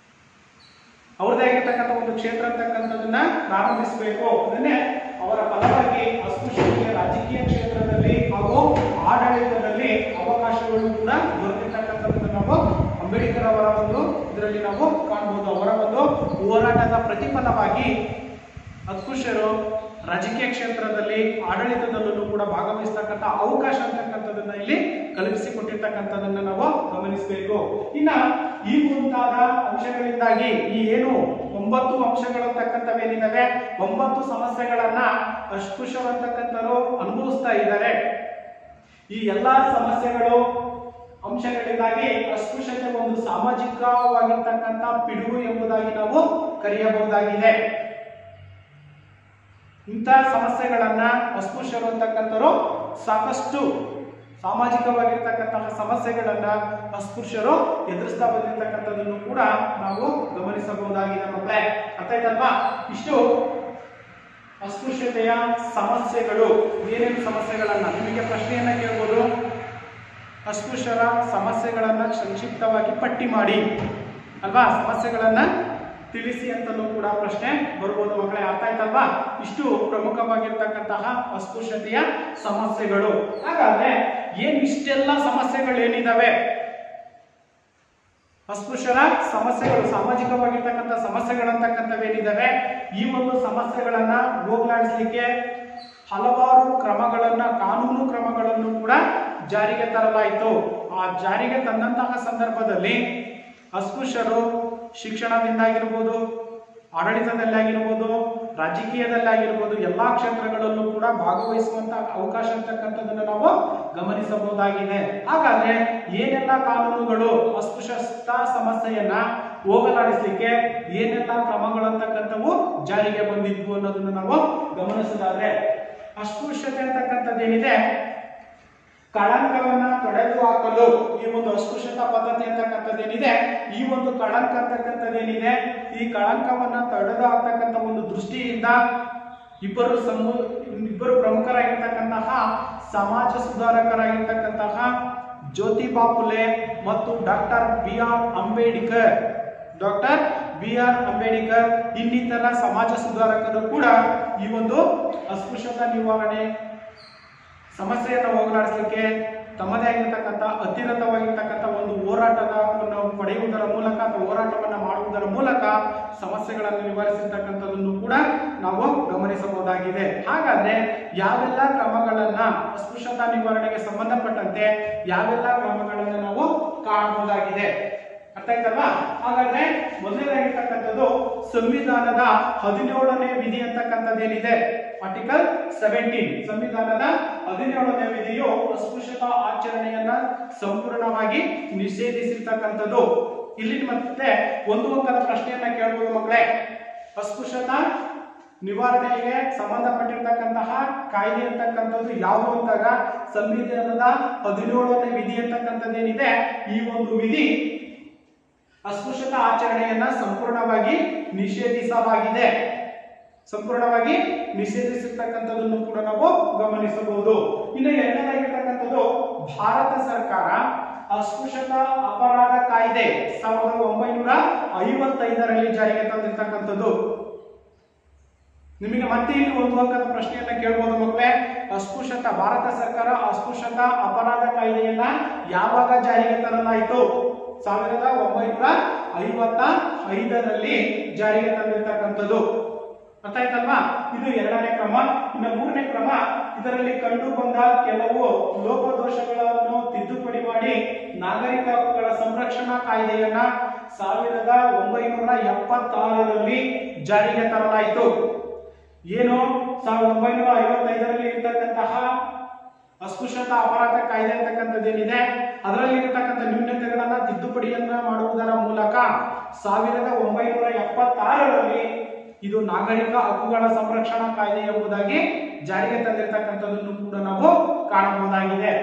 ಅವ್ರದೇ ಆಗಿರ್ತಕ್ಕಂಥ ಒಂದು ಕ್ಷೇತ್ರ ಅಂತಕ್ಕಂಥದನ್ನ ಪ್ರಾರಂಭಿಸಬೇಕು. ಅದನ್ನೇ ಅವರ ಫಲವಾಗಿ ಅಸ್ಪೃಶ್ಯರಿಗೆ ರಾಜಕೀಯ ಕ್ಷೇತ್ರದಲ್ಲಿ ಹಾಗೂ ಆಡಳಿತದಲ್ಲಿ ಅವಕಾಶಗಳು ಕೂಡ ದೊರೆತಿರ್ತಕ್ಕಂಥದ್ದನ್ನು ನಾವು ಅಂಬೇಡ್ಕರ್ ಅವರ ಒಂದು ಇದರಲ್ಲಿ ನಾವು ಕಾಣಬಹುದು. ಅವರ ಒಂದು ಹೋರಾಟದ ಪ್ರತಿಫಲವಾಗಿ ಅಸ್ಪೃಶ್ಯರು ರಾಜಕೀಯ ಕ್ಷೇತ್ರದಲ್ಲಿ ಆಡಳಿತದಲ್ಲೂ ಕೂಡ ಭಾಗವಹಿಸತಕ್ಕಂಥ ಅವಕಾಶ ಅಂತಕ್ಕಂಥದನ್ನ ಇಲ್ಲಿ ಕಲ್ಪಿಸಿಕೊಟ್ಟಿರ್ತಕ್ಕಂಥದನ್ನ ನಾವು ಗಮನಿಸಬೇಕು. ಇನ್ನ ಈ ಮುಂತಾದ ಅಂಶಗಳಿಂದಾಗಿ ಈ ಏನು 9 ಅಂಶಗಳಂತಕ್ಕಂಥವೇನಿದಾವೆ 9 ಸಮಸ್ಯೆಗಳನ್ನ ಅಸ್ಪೃಶ್ಯರು ಅಂತಕ್ಕಂಥವರು ಅನುಭವಿಸ್ತಾ ಇದ್ದಾರೆ. ಈ ಎಲ್ಲಾ ಸಮಸ್ಯೆಗಳು ಅಂಶಗಳಿಂದಾಗಿ ಅಸ್ಪೃಶ್ಯತೆ ಒಂದು ಸಾಮಾಜಿಕವಾಗಿರ್ತಕ್ಕಂಥ ಪಿಡುಗು ಎಂಬುದಾಗಿ ನಾವು ಕರೆಯಬಹುದಾಗಿದೆ. ಇಂಥ ಸಮಸ್ಯೆಗಳನ್ನ ಅಸ್ಪೃಶ್ಯರು ಅಂತಕ್ಕಂಥವರು ಸಾಕಷ್ಟು ಸಾಮಾಜಿಕವಾಗಿರ್ತಕ್ಕಂತಹ ಸಮಸ್ಯೆಗಳನ್ನ ಅಸ್ಪೃಶ್ಯರು ಎದುರಿಸ್ತಾ ಬಂದಿರತಕ್ಕಂಥದ್ದನ್ನು ಕೂಡ ನಾವು ಗಮನಿಸಬಹುದಾಗಿದೆ ಮಕ್ಕಳೇ. ಅರ್ಥ ಆಯ್ತಲ್ವಾ? ಇಷ್ಟು ಅಸ್ಪೃಶ್ಯತೆಯ ಸಮಸ್ಯೆಗಳು. ಏನೇನು ಸಮಸ್ಯೆಗಳನ್ನ ನಿಮಗೆ ಪ್ರಶ್ನೆಯನ್ನ ಕೇಳಬಹುದು, ಅಸ್ಪೃಶ್ಯರ ಸಮಸ್ಯೆಗಳನ್ನ ಸಂಕ್ಷಿಪ್ತವಾಗಿ ಪಟ್ಟಿ ಮಾಡಿ ಅಲ್ವಾ, ಸಮಸ್ಯೆಗಳನ್ನ ತಿಳಿಸಿ ಅಂತಲೂ ಕೂಡ ಪ್ರಶ್ನೆ ಬರ್ಬೋದು ಮಕ್ಕಳೇ. ಅರ್ಥ ಆಯ್ತಲ್ವಾ? ಇಷ್ಟು ಪ್ರಮುಖವಾಗಿರ್ತಕ್ಕಂತಹ ಅಸ್ಪೃಶ್ಯತೆಯ ಸಮಸ್ಯೆಗಳು. ಹಾಗಾದ್ರೆ ಇಷ್ಟೆಲ್ಲ ಸಮಸ್ಯೆಗಳು ಏನಿದಾವೆ, ಅಸ್ಪೃಶ್ಯರ ಸಮಸ್ಯೆಗಳು, ಸಾಮಾಜಿಕವಾಗಿರ್ತಕ್ಕಂಥ ಸಮಸ್ಯೆಗಳಂತಕ್ಕಂಥವೇನಿದಾವೆ, ಈ ಒಂದು ಸಮಸ್ಯೆಗಳನ್ನ ಹೋಗಲಾಡಿಸಲಿಕ್ಕೆ ಹಲವಾರು ಕ್ರಮಗಳನ್ನ, ಕಾನೂನು ಕ್ರಮಗಳನ್ನು ಕೂಡ ಜಾರಿಗೆ ತರಲಾಯಿತು. ಆ ಜಾರಿಗೆ ತಂದಂತಹ ಸಂದರ್ಭದಲ್ಲಿ ಅಸ್ಪೃಶ್ಯರು ಶಿಕ್ಷಣದಿಂದ ಆಗಿರ್ಬೋದು, ಆಡಳಿತದಲ್ಲಾಗಿರ್ಬೋದು, ರಾಜಕೀಯದಲ್ಲಾಗಿರ್ಬೋದು, ಎಲ್ಲಾ ಕ್ಷೇತ್ರಗಳಲ್ಲೂ ಕೂಡ ಭಾಗವಹಿಸುವಂತ ಅವಕಾಶ ಅಂತಕ್ಕಂಥದ್ದನ್ನು ನಾವು ಗಮನಿಸಬಹುದಾಗಿದೆ. ಹಾಗಾದ್ರೆ ಏನೆಲ್ಲ ಕಾನೂನುಗಳು ಅಸ್ಪೃಶ್ಯತಾ ಸಮಸ್ಯೆಯನ್ನ ಹೋಗಲಾಡಿಸಲಿಕ್ಕೆ ಏನೆಲ್ಲ ಕ್ರಮಗಳಂತಕ್ಕಂಥವು ಜಾರಿಗೆ ಬಂದಿದ್ವು ಅನ್ನೋದನ್ನ ನಾವು ಗಮನಿಸೋದಾದ್ರೆ, ಅಸ್ಪೃಶ್ಯತೆ ಅಂತಕ್ಕಂಥದ್ದೇನಿದೆ ಕಳಂಕವನ್ನ ತೊಡೆದು ಹಾಕಲು ಈ ಒಂದು ಅಸ್ಪೃಶ್ಯತಾ ಪದ್ಧತಿ ಅಂತಕ್ಕಂಥದ್ದೇನಿದೆ, ಈ ಒಂದು ಕಳಂಕ ಅಂತಕ್ಕಂಥದ್ದೇನಿದೆ, ಈ ಕಳಂಕವನ್ನ ತೊಡೆದು ಹಾಕ್ತಕ್ಕಂಥ ಒಂದು ದೃಷ್ಟಿಯಿಂದ ಇಬ್ಬರು ಪ್ರಮುಖರಾಗಿರ್ತಕ್ಕಂತಹ ಸಮಾಜ ಸುಧಾರಕರಾಗಿರ್ತಕ್ಕಂತಹ ಜ್ಯೋತಿಬಾ ಫುಲೆ ಮತ್ತು ಡಾಕ್ಟರ್ BR ಅಂಬೇಡ್ಕರ್ ಇನ್ನಿತರ ಸಮಾಜ ಸುಧಾರಕರು ಕೂಡ ಈ ಒಂದು ಅಸ್ಪೃಶ್ಯತಾ ನಿವಾರಣೆ ಸಮಸ್ಯೆಯನ್ನು ಹೋಗಲಾಡಿಸಲಿಕ್ಕೆ ತಮ್ಮದೇ ಆಗಿರ್ತಕ್ಕಂಥ ಅತಿರಥವಾಗಿರ್ತಕ್ಕಂಥ ಒಂದು ಹೋರಾಟವನ್ನು ಪಡೆಯುವುದರ ಮೂಲಕ ಅಥವಾ ಹೋರಾಟವನ್ನ ಮಾಡುವುದರ ಮೂಲಕ ಸಮಸ್ಯೆಗಳನ್ನು ನಿವಾರಿಸಿರ್ತಕ್ಕಂಥದ್ದನ್ನು ಕೂಡ ನಾವು ಗಮನಿಸಬಹುದಾಗಿದೆ. ಹಾಗಾದ್ರೆ ಯಾವೆಲ್ಲ ಕ್ರಮಗಳನ್ನ ಅಸ್ಪೃಶ್ಯತಾ ನಿವಾರಣೆಗೆ ಸಂಬಂಧಪಟ್ಟಂತೆ ಯಾವೆಲ್ಲ ಕ್ರಮಗಳನ್ನ ನಾವು ಕಾಣಬಹುದಾಗಿದೆ ಅರ್ಥ ಆಯ್ತಲ್ವಾ? ಹಾಗಾದ್ರೆ ಮೊದಲನೇದಾಗಿರ್ತಕ್ಕಂಥದ್ದು ಸಂವಿಧಾನದ 17ನೇ ವಿಧಿ ಅಂತಕ್ಕಂಥದ್ದೇನಿದೆ, ಆರ್ಟಿಕಲ್ 17 ಸಂವಿಧಾನದ 17ನೇ ವಿಧಿಯು ಅಸ್ಪೃಶ್ಯತಾ ಆಚರಣೆಯನ್ನ ಸಂಪೂರ್ಣವಾಗಿ ನಿಷೇಧಿಸಿರ್ತಕ್ಕಂಥದ್ದು. ಇಲ್ಲಿ ಮತ್ತೆ ಒಂದು ಅಂಕದ ಪ್ರಶ್ನೆಯನ್ನ ಕೇಳಬಹುದು ಮಕ್ಕಳೇ. ಅಸ್ಪೃಶ್ಯತಾ ನಿವಾರಣೆಗೆ ಸಂಬಂಧಪಟ್ಟಿರ್ತಕ್ಕಂತಹ ಕಾಯ್ದೆ ಅಂತಕ್ಕಂಥದ್ದು ಯಾವುದು ಅಂತಾಗ ಸಂವಿಧಾನದ 17ನೇ ವಿಧಿ ಅಂತಕ್ಕಂಥದ್ದೇನಿದೆ, ಈ ಒಂದು ವಿಧಿ ಅಸ್ಪೃಶ್ಯತಾ ಆಚರಣೆಯನ್ನ ಸಂಪೂರ್ಣವಾಗಿ ನಿಷೇಧಿಸಲಾಗಿದೆ. ಸಂಪೂರ್ಣವಾಗಿ ನಿಷೇಧಿಸಿರ್ತಕ್ಕಂಥದ್ದನ್ನು ಕೂಡ ನಾವು ಗಮನಿಸಬಹುದು. ಇನ್ನು ಎರಡನೇದಾಗಿರ್ತಕ್ಕಂಥದ್ದು ಭಾರತ ಸರ್ಕಾರ ಅಸ್ಪೃಶ್ಯತಾ ಅಪರಾಧ ಕಾಯ್ದೆ 1955ರಲ್ಲಿ ಜಾರಿಗೆ ತಂದಿರ್ತಕ್ಕಂಥದ್ದು. ನಿಮಗೆ ಮತ್ತೆ ಇಲ್ಲಿ ಒಂದು ಅಂಕದ ಪ್ರಶ್ನೆಯನ್ನ ಕೇಳಬಹುದು ಮಕ್ಕಳೇ. ಅಸ್ಪೃಶ್ಯತಾ ಭಾರತ ಸರ್ಕಾರ ಅಸ್ಪೃಶ್ಯತಾ ಅಪರಾಧ ಕಾಯ್ದೆಯನ್ನ ಯಾವಾಗ ಜಾರಿಗೆ ತರಲಾಯಿತು? 1955ರಲ್ಲಿ ಜಾರಿಗೆ ತಂದಿರ್ತಕ್ಕಂಥದ್ದು. ಅರ್ಥ ಆಯ್ತಲ್ವಾ? ಇದು ಎರಡನೇ ಕ್ರಮ. ಇನ್ನು ಮೂರನೇ ಕ್ರಮ, ಇದರಲ್ಲಿ ಕಂಡು ಬಂದ ಕೆಲವು ಲೋಪದೋಷಗಳನ್ನು ತಿದ್ದುಪಡಿ ಮಾಡಿ ನಾಗರಿಕ ಹಕ್ಕುಗಳ ಸಂರಕ್ಷಣಾ ಕಾಯ್ದೆಯನ್ನ 1976ರಲ್ಲಿ ಜಾರಿಗೆ ತರಲಾಯಿತು. ಏನು 1955ರಲ್ಲಿ ಇರ್ತಕ್ಕಂತಹ ಅಸ್ಪೃಶ್ಯತಾ ಅಪರಾಧ ಕಾಯ್ದೆ ಅಂತಕ್ಕಂಥದ್ದೇನಿದೆ, ಅದರಲ್ಲಿ ಇರತಕ್ಕಂಥ ನ್ಯೂನತೆಗಳನ್ನ ತಿದ್ದುಪಡಿಯನ್ನ ಮಾಡುವುದರ ಮೂಲಕ 1976ರಲ್ಲಿ ಇದು ನಾಗರಿಕ ಹಕ್ಕುಗಳ ಸಂರಕ್ಷಣಾ ಕಾಯ್ದೆ ಎಂಬುದಾಗಿ ಜಾರಿಗೆ ತಂದಿರತಕ್ಕಂಥದ್ದನ್ನು ಕೂಡ ನಾವು ಕಾಣಬಹುದಾಗಿದೆ.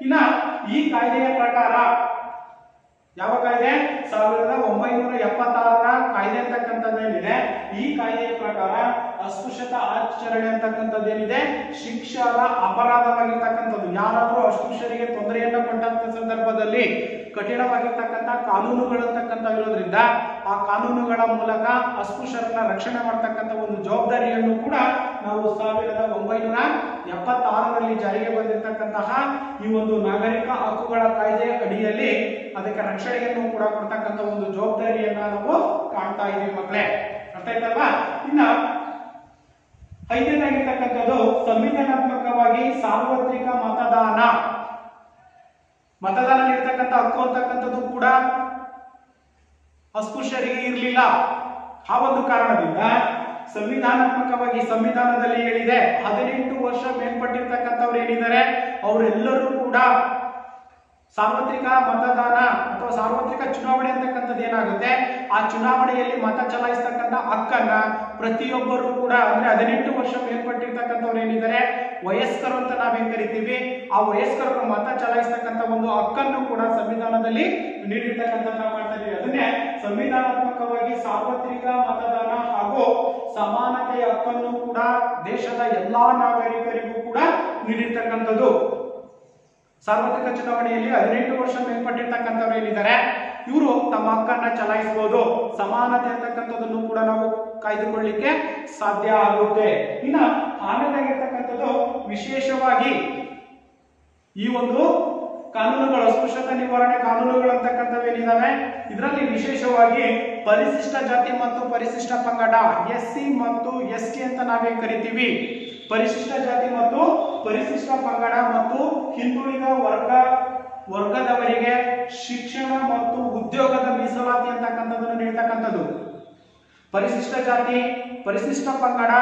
ಇನ್ನ ಈ ಕಾಯ್ದೆಯ ಪ್ರಕಾರ ಯಾವ ಕಾಯ್ದೆ? 1976ರ ಕಾಯ್ದೆ ಅಂತಕ್ಕಂಥದ್ದೇನಿದೆ, ಈ ಕಾಯ್ದೆಯ ಪ್ರಕಾರ ಅಸ್ಪೃಶ್ಯತಾ ಆಚರಣೆ ಅಂತಕ್ಕಂಥದ್ದೇನಿದೆ ಶಿಕ್ಷಾರ್ಹ ಅಪರಾಧವಾಗಿರ್ತಕ್ಕಂಥದ್ದು. ಯಾರಾದ್ರೂ ಅಸ್ಪೃಶ್ಯರಿಗೆ ತೊಂದರೆಯನ್ನು ಕೊಟ್ಟಂತ ಸಂದರ್ಭದಲ್ಲಿ ಕಠಿಣವಾಗಿರ್ತಕ್ಕಂಥ ಕಾನೂನುಗಳಂತಕ್ಕಂಥವಿರೋದ್ರಿಂದ ಆ ಕಾನೂನುಗಳ ಮೂಲಕ ಅಸ್ಪೃಶ್ಯರನ್ನ ರಕ್ಷಣೆ ಮಾಡತಕ್ಕಂಥ ಒಂದು ಜವಾಬ್ದಾರಿಯನ್ನು ಕೂಡ ನಾವು 1976ರಲ್ಲಿ ಜಾರಿಗೆ ಬಂದಿರತಕ್ಕಂತಹ ಈ ಒಂದು ನಾಗರಿಕ ಹಕ್ಕುಗಳ ಕಾಯ್ದೆ ಅಡಿಯಲ್ಲಿ ಅದಕ್ಕೆ ರಕ್ಷಣೆಯನ್ನು ಕೂಡ ಕೊಡ್ತಕ್ಕಂಥ ಒಂದು ಜವಾಬ್ದಾರಿಯನ್ನ ನಾವು ಕಾಣ್ತಾ ಇದೀವಿ ಮಕ್ಕಳೇ. ಅರ್ಥ ಆಯ್ತಲ್ವಾ? ಇನ್ನ ಐದನೇದಾಗಿರ್ತಕ್ಕಂಥದ್ದು ಸಂವಿಧಾನಾತ್ಮಕವಾಗಿ ಸಾರ್ವತ್ರಿಕ ಮತದಾನ ನೀಡತಕ್ಕಂಥ ಹಕ್ಕು ಅಂತಕ್ಕಂಥದ್ದು ಕೂಡ ಅಸ್ಪೃಶ್ಯರಿಗೆ ಇರಲಿಲ್ಲ. ಆ ಒಂದು ಕಾರಣದಿಂದ ಸಂವಿಧಾನಾತ್ಮಕವಾಗಿ ಸಂವಿಧಾನದಲ್ಲಿ ಹೇಳಿದೆ 18 ವರ್ಷ ಮೇಲ್ಪಟ್ಟಿರ್ತಕ್ಕಂಥವ್ರು ಏನಿದ್ದಾರೆ ಅವರೆಲ್ಲರೂ ಕೂಡ ಸಾರ್ವತ್ರಿಕ ಮತದಾನ ಅಥವಾ ಸಾರ್ವತ್ರಿಕ ಚುನಾವಣೆ ಅಂತಕ್ಕಂಥದ್ದು ಏನಾಗುತ್ತೆ, ಆ ಚುನಾವಣೆಯಲ್ಲಿ ಮತ ಚಲಾಯಿಸ್ತಕ್ಕಂಥ ಹಕ್ಕನ್ನ ಪ್ರತಿಯೊಬ್ಬರು ಕೂಡ ಅಂದ್ರೆ 18 ವರ್ಷ ಮೇಲ್ಪಟ್ಟಿರ್ತಕ್ಕಂಥವ್ರು ಏನಿದ್ದಾರೆ ವಯಸ್ಕರು ಅಂತ ನಾವೇನ್ ಕರಿತೀವಿ, ಆ ವಯಸ್ಕರು ಮತ ಚಲಾಯಿಸ್ತಕ್ಕಂಥ ಒಂದು ಹಕ್ಕನ್ನು ಕೂಡ ಸಂವಿಧಾನದಲ್ಲಿ ನೀಡಿರ್ತಕ್ಕಂಥದ್ದನ್ನ ಮಾಡ್ತಾ ಇದೀವಿ. ಅದನ್ನೇ ಸಂವಿಧಾನಾತ್ಮಕವಾಗಿ ಸಾರ್ವತ್ರಿಕ ಮತದಾನ ಹಾಗೂ ಸಮಾನತೆಯ ಹಕ್ಕನ್ನು ಕೂಡ ದೇಶದ ಎಲ್ಲಾ ನಾಗರಿಕರಿಗೂ ಕೂಡ ನೀಡಿರ್ತಕ್ಕಂಥದ್ದು. ಸಾರ್ವತ್ರಿಕ ಚುನಾವಣೆಯಲ್ಲಿ 18 ವರ್ಷ ಮೇಲ್ಪಟ್ಟಿರ್ತಕ್ಕಂಥವ್ರು ಏನಿದ್ದಾರೆ ಇವರು ತಮ್ಮ ಹಕ್ಕನ್ನ ಚಲಾಯಿಸಬಹುದು. ಸಮಾನತೆ ಅಂತಕ್ಕಂಥದ್ದನ್ನು ಕೂಡ ನಾವು ಕಾಯ್ದುಕೊಳ್ಳಿಕ್ಕೆ ಸಾಧ್ಯ ಆಗುತ್ತೆ. ಇನ್ನ ಆಮೇಲಾಗಿರ್ತಕ್ಕಂಥದ್ದು ವಿಶೇಷವಾಗಿ ಈ ಒಂದು ಕಾನೂನುಗಳು ಅಸ್ಪೃಶ್ಯತಾ ನಿವಾರಣೆ ಕಾನೂನುಗಳು ಅಂತಕ್ಕಂಥವೇನಿದಾವೆ ಇದರಲ್ಲಿ ವಿಶೇಷವಾಗಿ ಪರಿಶಿಷ್ಟ ಜಾತಿ ಮತ್ತು ಪರಿಶಿಷ್ಟ ಪಂಗಡ SC ಮತ್ತು ST ಅಂತ ನಾವೇನ್ ಕರಿತೀವಿ, ಪರಿಶಿಷ್ಟ ಜಾತಿ ಮತ್ತು ಪರಿಶಿಷ್ಟ ಪಂಗಡ ಮತ್ತು ಹಿಂದುಳಿದ ವರ್ಗದವರಿಗೆ ಶಿಕ್ಷಣ ಮತ್ತು ಉದ್ಯೋಗದ ಮೀಸಲಾತಿ ಅಂತಕ್ಕಂಥದ್ದನ್ನು ನೀಡತಕ್ಕಂಥದ್ದು. ಪರಿಶಿಷ್ಟ ಜಾತಿ, ಪರಿಶಿಷ್ಟ ಪಂಗಡ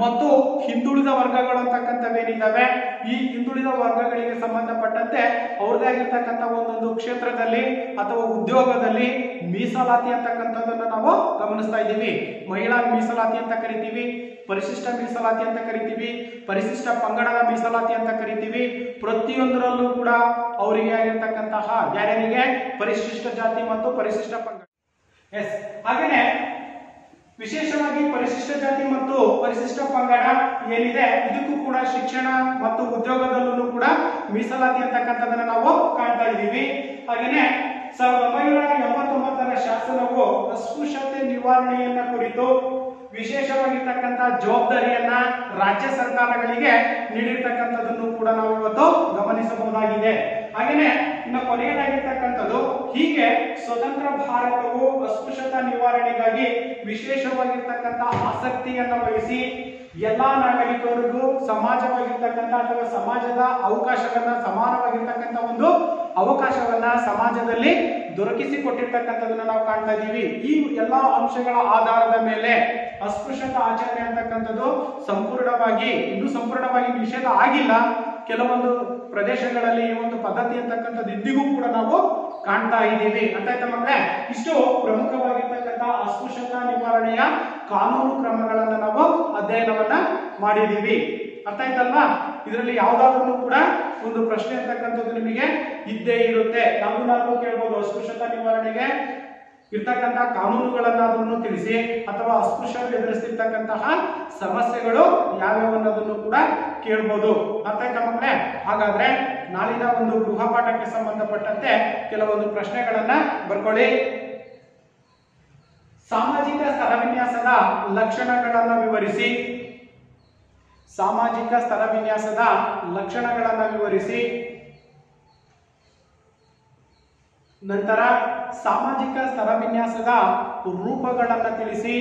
ಮತ್ತು ಹಿಂದುಳಿದ ವರ್ಗಗಳು ಅಂತಕ್ಕಂಥವೇನಿದ್ದಾವೆ ಈ ಹಿಂದುಳಿದ ವರ್ಗಗಳಿಗೆ ಸಂಬಂಧಪಟ್ಟಂತೆ ಅವ್ರದೇ ಆಗಿರ್ತಕ್ಕಂಥ ಒಂದೊಂದು ಕ್ಷೇತ್ರದಲ್ಲಿ ಅಥವಾ ಉದ್ಯೋಗದಲ್ಲಿ ಮೀಸಲಾತಿ ಅಂತಕ್ಕಂಥದ್ದನ್ನು ನಾವು ಗಮನಿಸ್ತಾ ಇದ್ದೀವಿ. ಮಹಿಳಾ ಮೀಸಲಾತಿ ಅಂತ ಕರಿತೀವಿ, ಪರಿಶಿಷ್ಟ ಮೀಸಲಾತಿ ಅಂತ ಕರಿತೀವಿ, ಪರಿಶಿಷ್ಟ ಪಂಗಡದ ಮೀಸಲಾತಿ ಅಂತ ಕರಿತೀವಿ. ಪ್ರತಿಯೊಂದರಲ್ಲೂ ಕೂಡ ಅವರಿಗೆ ಆಗಿರ್ತಕ್ಕಂತಹ ಯಾರ್ಯಾರಿಗೆ ಪರಿಶಿಷ್ಟ ಜಾತಿ ಮತ್ತು ಪರಿಶಿಷ್ಟ ಪಂಗಡ ಹಾಗೇನೆ ವಿಶೇಷವಾಗಿ ಪರಿಶಿಷ್ಟ ಜಾತಿ ಮತ್ತು ಪರಿಶಿಷ್ಟ ಪಂಗಡ ಏನಿದೆ ಇದಕ್ಕೂ ಕೂಡ ಶಿಕ್ಷಣ ಮತ್ತು ಉದ್ಯೋಗದಲ್ಲೂ ಕೂಡ ಮೀಸಲಾತಿ ಅಂತಕ್ಕಂಥದನ್ನ ನಾವು ಕಾಣ್ತಾ ಇದ್ದೀವಿ. ಹಾಗೇನೆ 1989ರ ಶಾಸನವು ಅಸ್ಪೃಶ್ಯತೆ ನಿವಾರಣೆಯನ್ನ ಕುರಿತು ವಿಶೇಷವಾಗಿರ್ತಕ್ಕಂಥ ಜವಾಬ್ದಾರಿಯನ್ನ ರಾಜ್ಯ ಸರ್ಕಾರಗಳಿಗೆ ನೀಡಿರ್ತಕ್ಕಂಥದ್ದನ್ನು ಕೂಡ ನಾವು ಇವತ್ತು ಗಮನಿಸಬಹುದಾಗಿದೆ. ಹಾಗೇನೆ ಇನ್ನು ಕೊನೆಯದಾಗಿರ್ತಕ್ಕಂಥದ್ದು, ಹೀಗೆ ಸ್ವತಂತ್ರ ಭಾರತವು ಅಸ್ಪೃಶ್ಯತಾ ನಿವಾರಣೆಗಾಗಿ ವಿಶೇಷವಾಗಿರ್ತಕ್ಕಂಥ ಆಸಕ್ತಿಯನ್ನ ವಹಿಸಿ ಎಲ್ಲಾ ನಾಗರಿಕರಿಗೂ ಸಮಾಜವಾಗಿರ್ತಕ್ಕಂಥ ಅಥವಾ ಸಮಾಜದ ಅವಕಾಶವನ್ನ ಸಮಾನವಾಗಿರ್ತಕ್ಕಂಥ ಒಂದು ಅವಕಾಶವನ್ನ ಸಮಾಜದಲ್ಲಿ ದೊರಕಿಸಿಕೊಟ್ಟಿರ್ತಕ್ಕಂಥದನ್ನ ನಾವು ಕಾಣ್ತಾ ಇದ್ದೀವಿ. ಈ ಎಲ್ಲಾ ಅಂಶಗಳ ಆಧಾರದ ಮೇಲೆ ಅಸ್ಪೃಶ್ಯತಾ ಆಚರಣೆ ಅಂತಕ್ಕಂಥದ್ದು ಇನ್ನೂ ಸಂಪೂರ್ಣವಾಗಿ ನಿಷೇಧ ಆಗಿಲ್ಲ. ಕೆಲವೊಂದು ಪ್ರದೇಶಗಳಲ್ಲಿ ಈ ಒಂದು ಪದ್ಧತಿ ಅಂತಕ್ಕಂಥದ್ದು ಇಂದಿಗೂ ಕೂಡ ನಾವು ಕಾಣ್ತಾ ಇದ್ದೀವಿ. ಅಂತ ಆಯ್ತಾ ಮಕ್ಕಳೇ? ಇಷ್ಟು ಪ್ರಮುಖವಾಗಿರ್ತಕ್ಕಂಥ ಅಸ್ಪೃಶ್ಯತಾ ನಿವಾರಣೆಯ ಕಾನೂನು ಕ್ರಮಗಳನ್ನ ನಾವು ಅಧ್ಯಯನವನ್ನ ಮಾಡಿದೀವಿ. ಅರ್ಥ ಆಯ್ತಲ್ವಾ? ಇದರಲ್ಲಿ ಯಾವ್ದಾದ್ರು ಕೂಡ ಒಂದು ಪ್ರಶ್ನೆ ಅಂತಕ್ಕಂಥದ್ದು ನಿಮಗೆ ಇದ್ದೇ ಇರುತ್ತೆ. ನಾವು ಕೇಳ್ಬೋದು, ಅಸ್ಪೃಶ್ಯತಾ ನಿವಾರಣೆಗೆ ಇರ್ತಕ್ಕಂತಹ ಕಾನೂನುಗಳನ್ನಾದ್ರೂ ತಿಳಿಸಿ, ಅಥವಾ ಅಸ್ಪೃಶ್ಯರು ಎದುರಿಸ್ತಿರ್ತಕ್ಕಂತಹ ಸಮಸ್ಯೆಗಳು ಯಾವ್ಯಾವ ಅನ್ನೋದನ್ನು ಕೂಡ ಕೇಳ್ಬೋದು. ಅರ್ಥ ಆಯ್ತಾ ಮಕ್ಕಳೇ? ಹಾಗಾದ್ರೆ ನಾಳಿನ ಒಂದು ಗೃಹ ಪಾಠಕ್ಕೆ ಸಂಬಂಧಪಟ್ಟಂತೆ ಕೆಲವೊಂದು ಪ್ರಶ್ನೆಗಳನ್ನ ಬರ್ಕೊಳ್ಳಿ. ಸಾಮಾಜಿಕ ಸ್ತರವಿನ್ಯಾಸದ ಲಕ್ಷಣಗಳನ್ನ ವಿವರಿಸಿ. ಸಾಮಾಜಿಕ ಸ್ತರವಿನ್ಯಾಸದ ಲಕ್ಷಣಗಳನ್ನ ವಿವರಿಸಿ. ನಂತರ ಸಾಮಾಜಿಕ ಸ್ತರವಿನ್ಯಾಸದ ರೂಪಗಳನ್ನ ತಿಳಿಸಿ.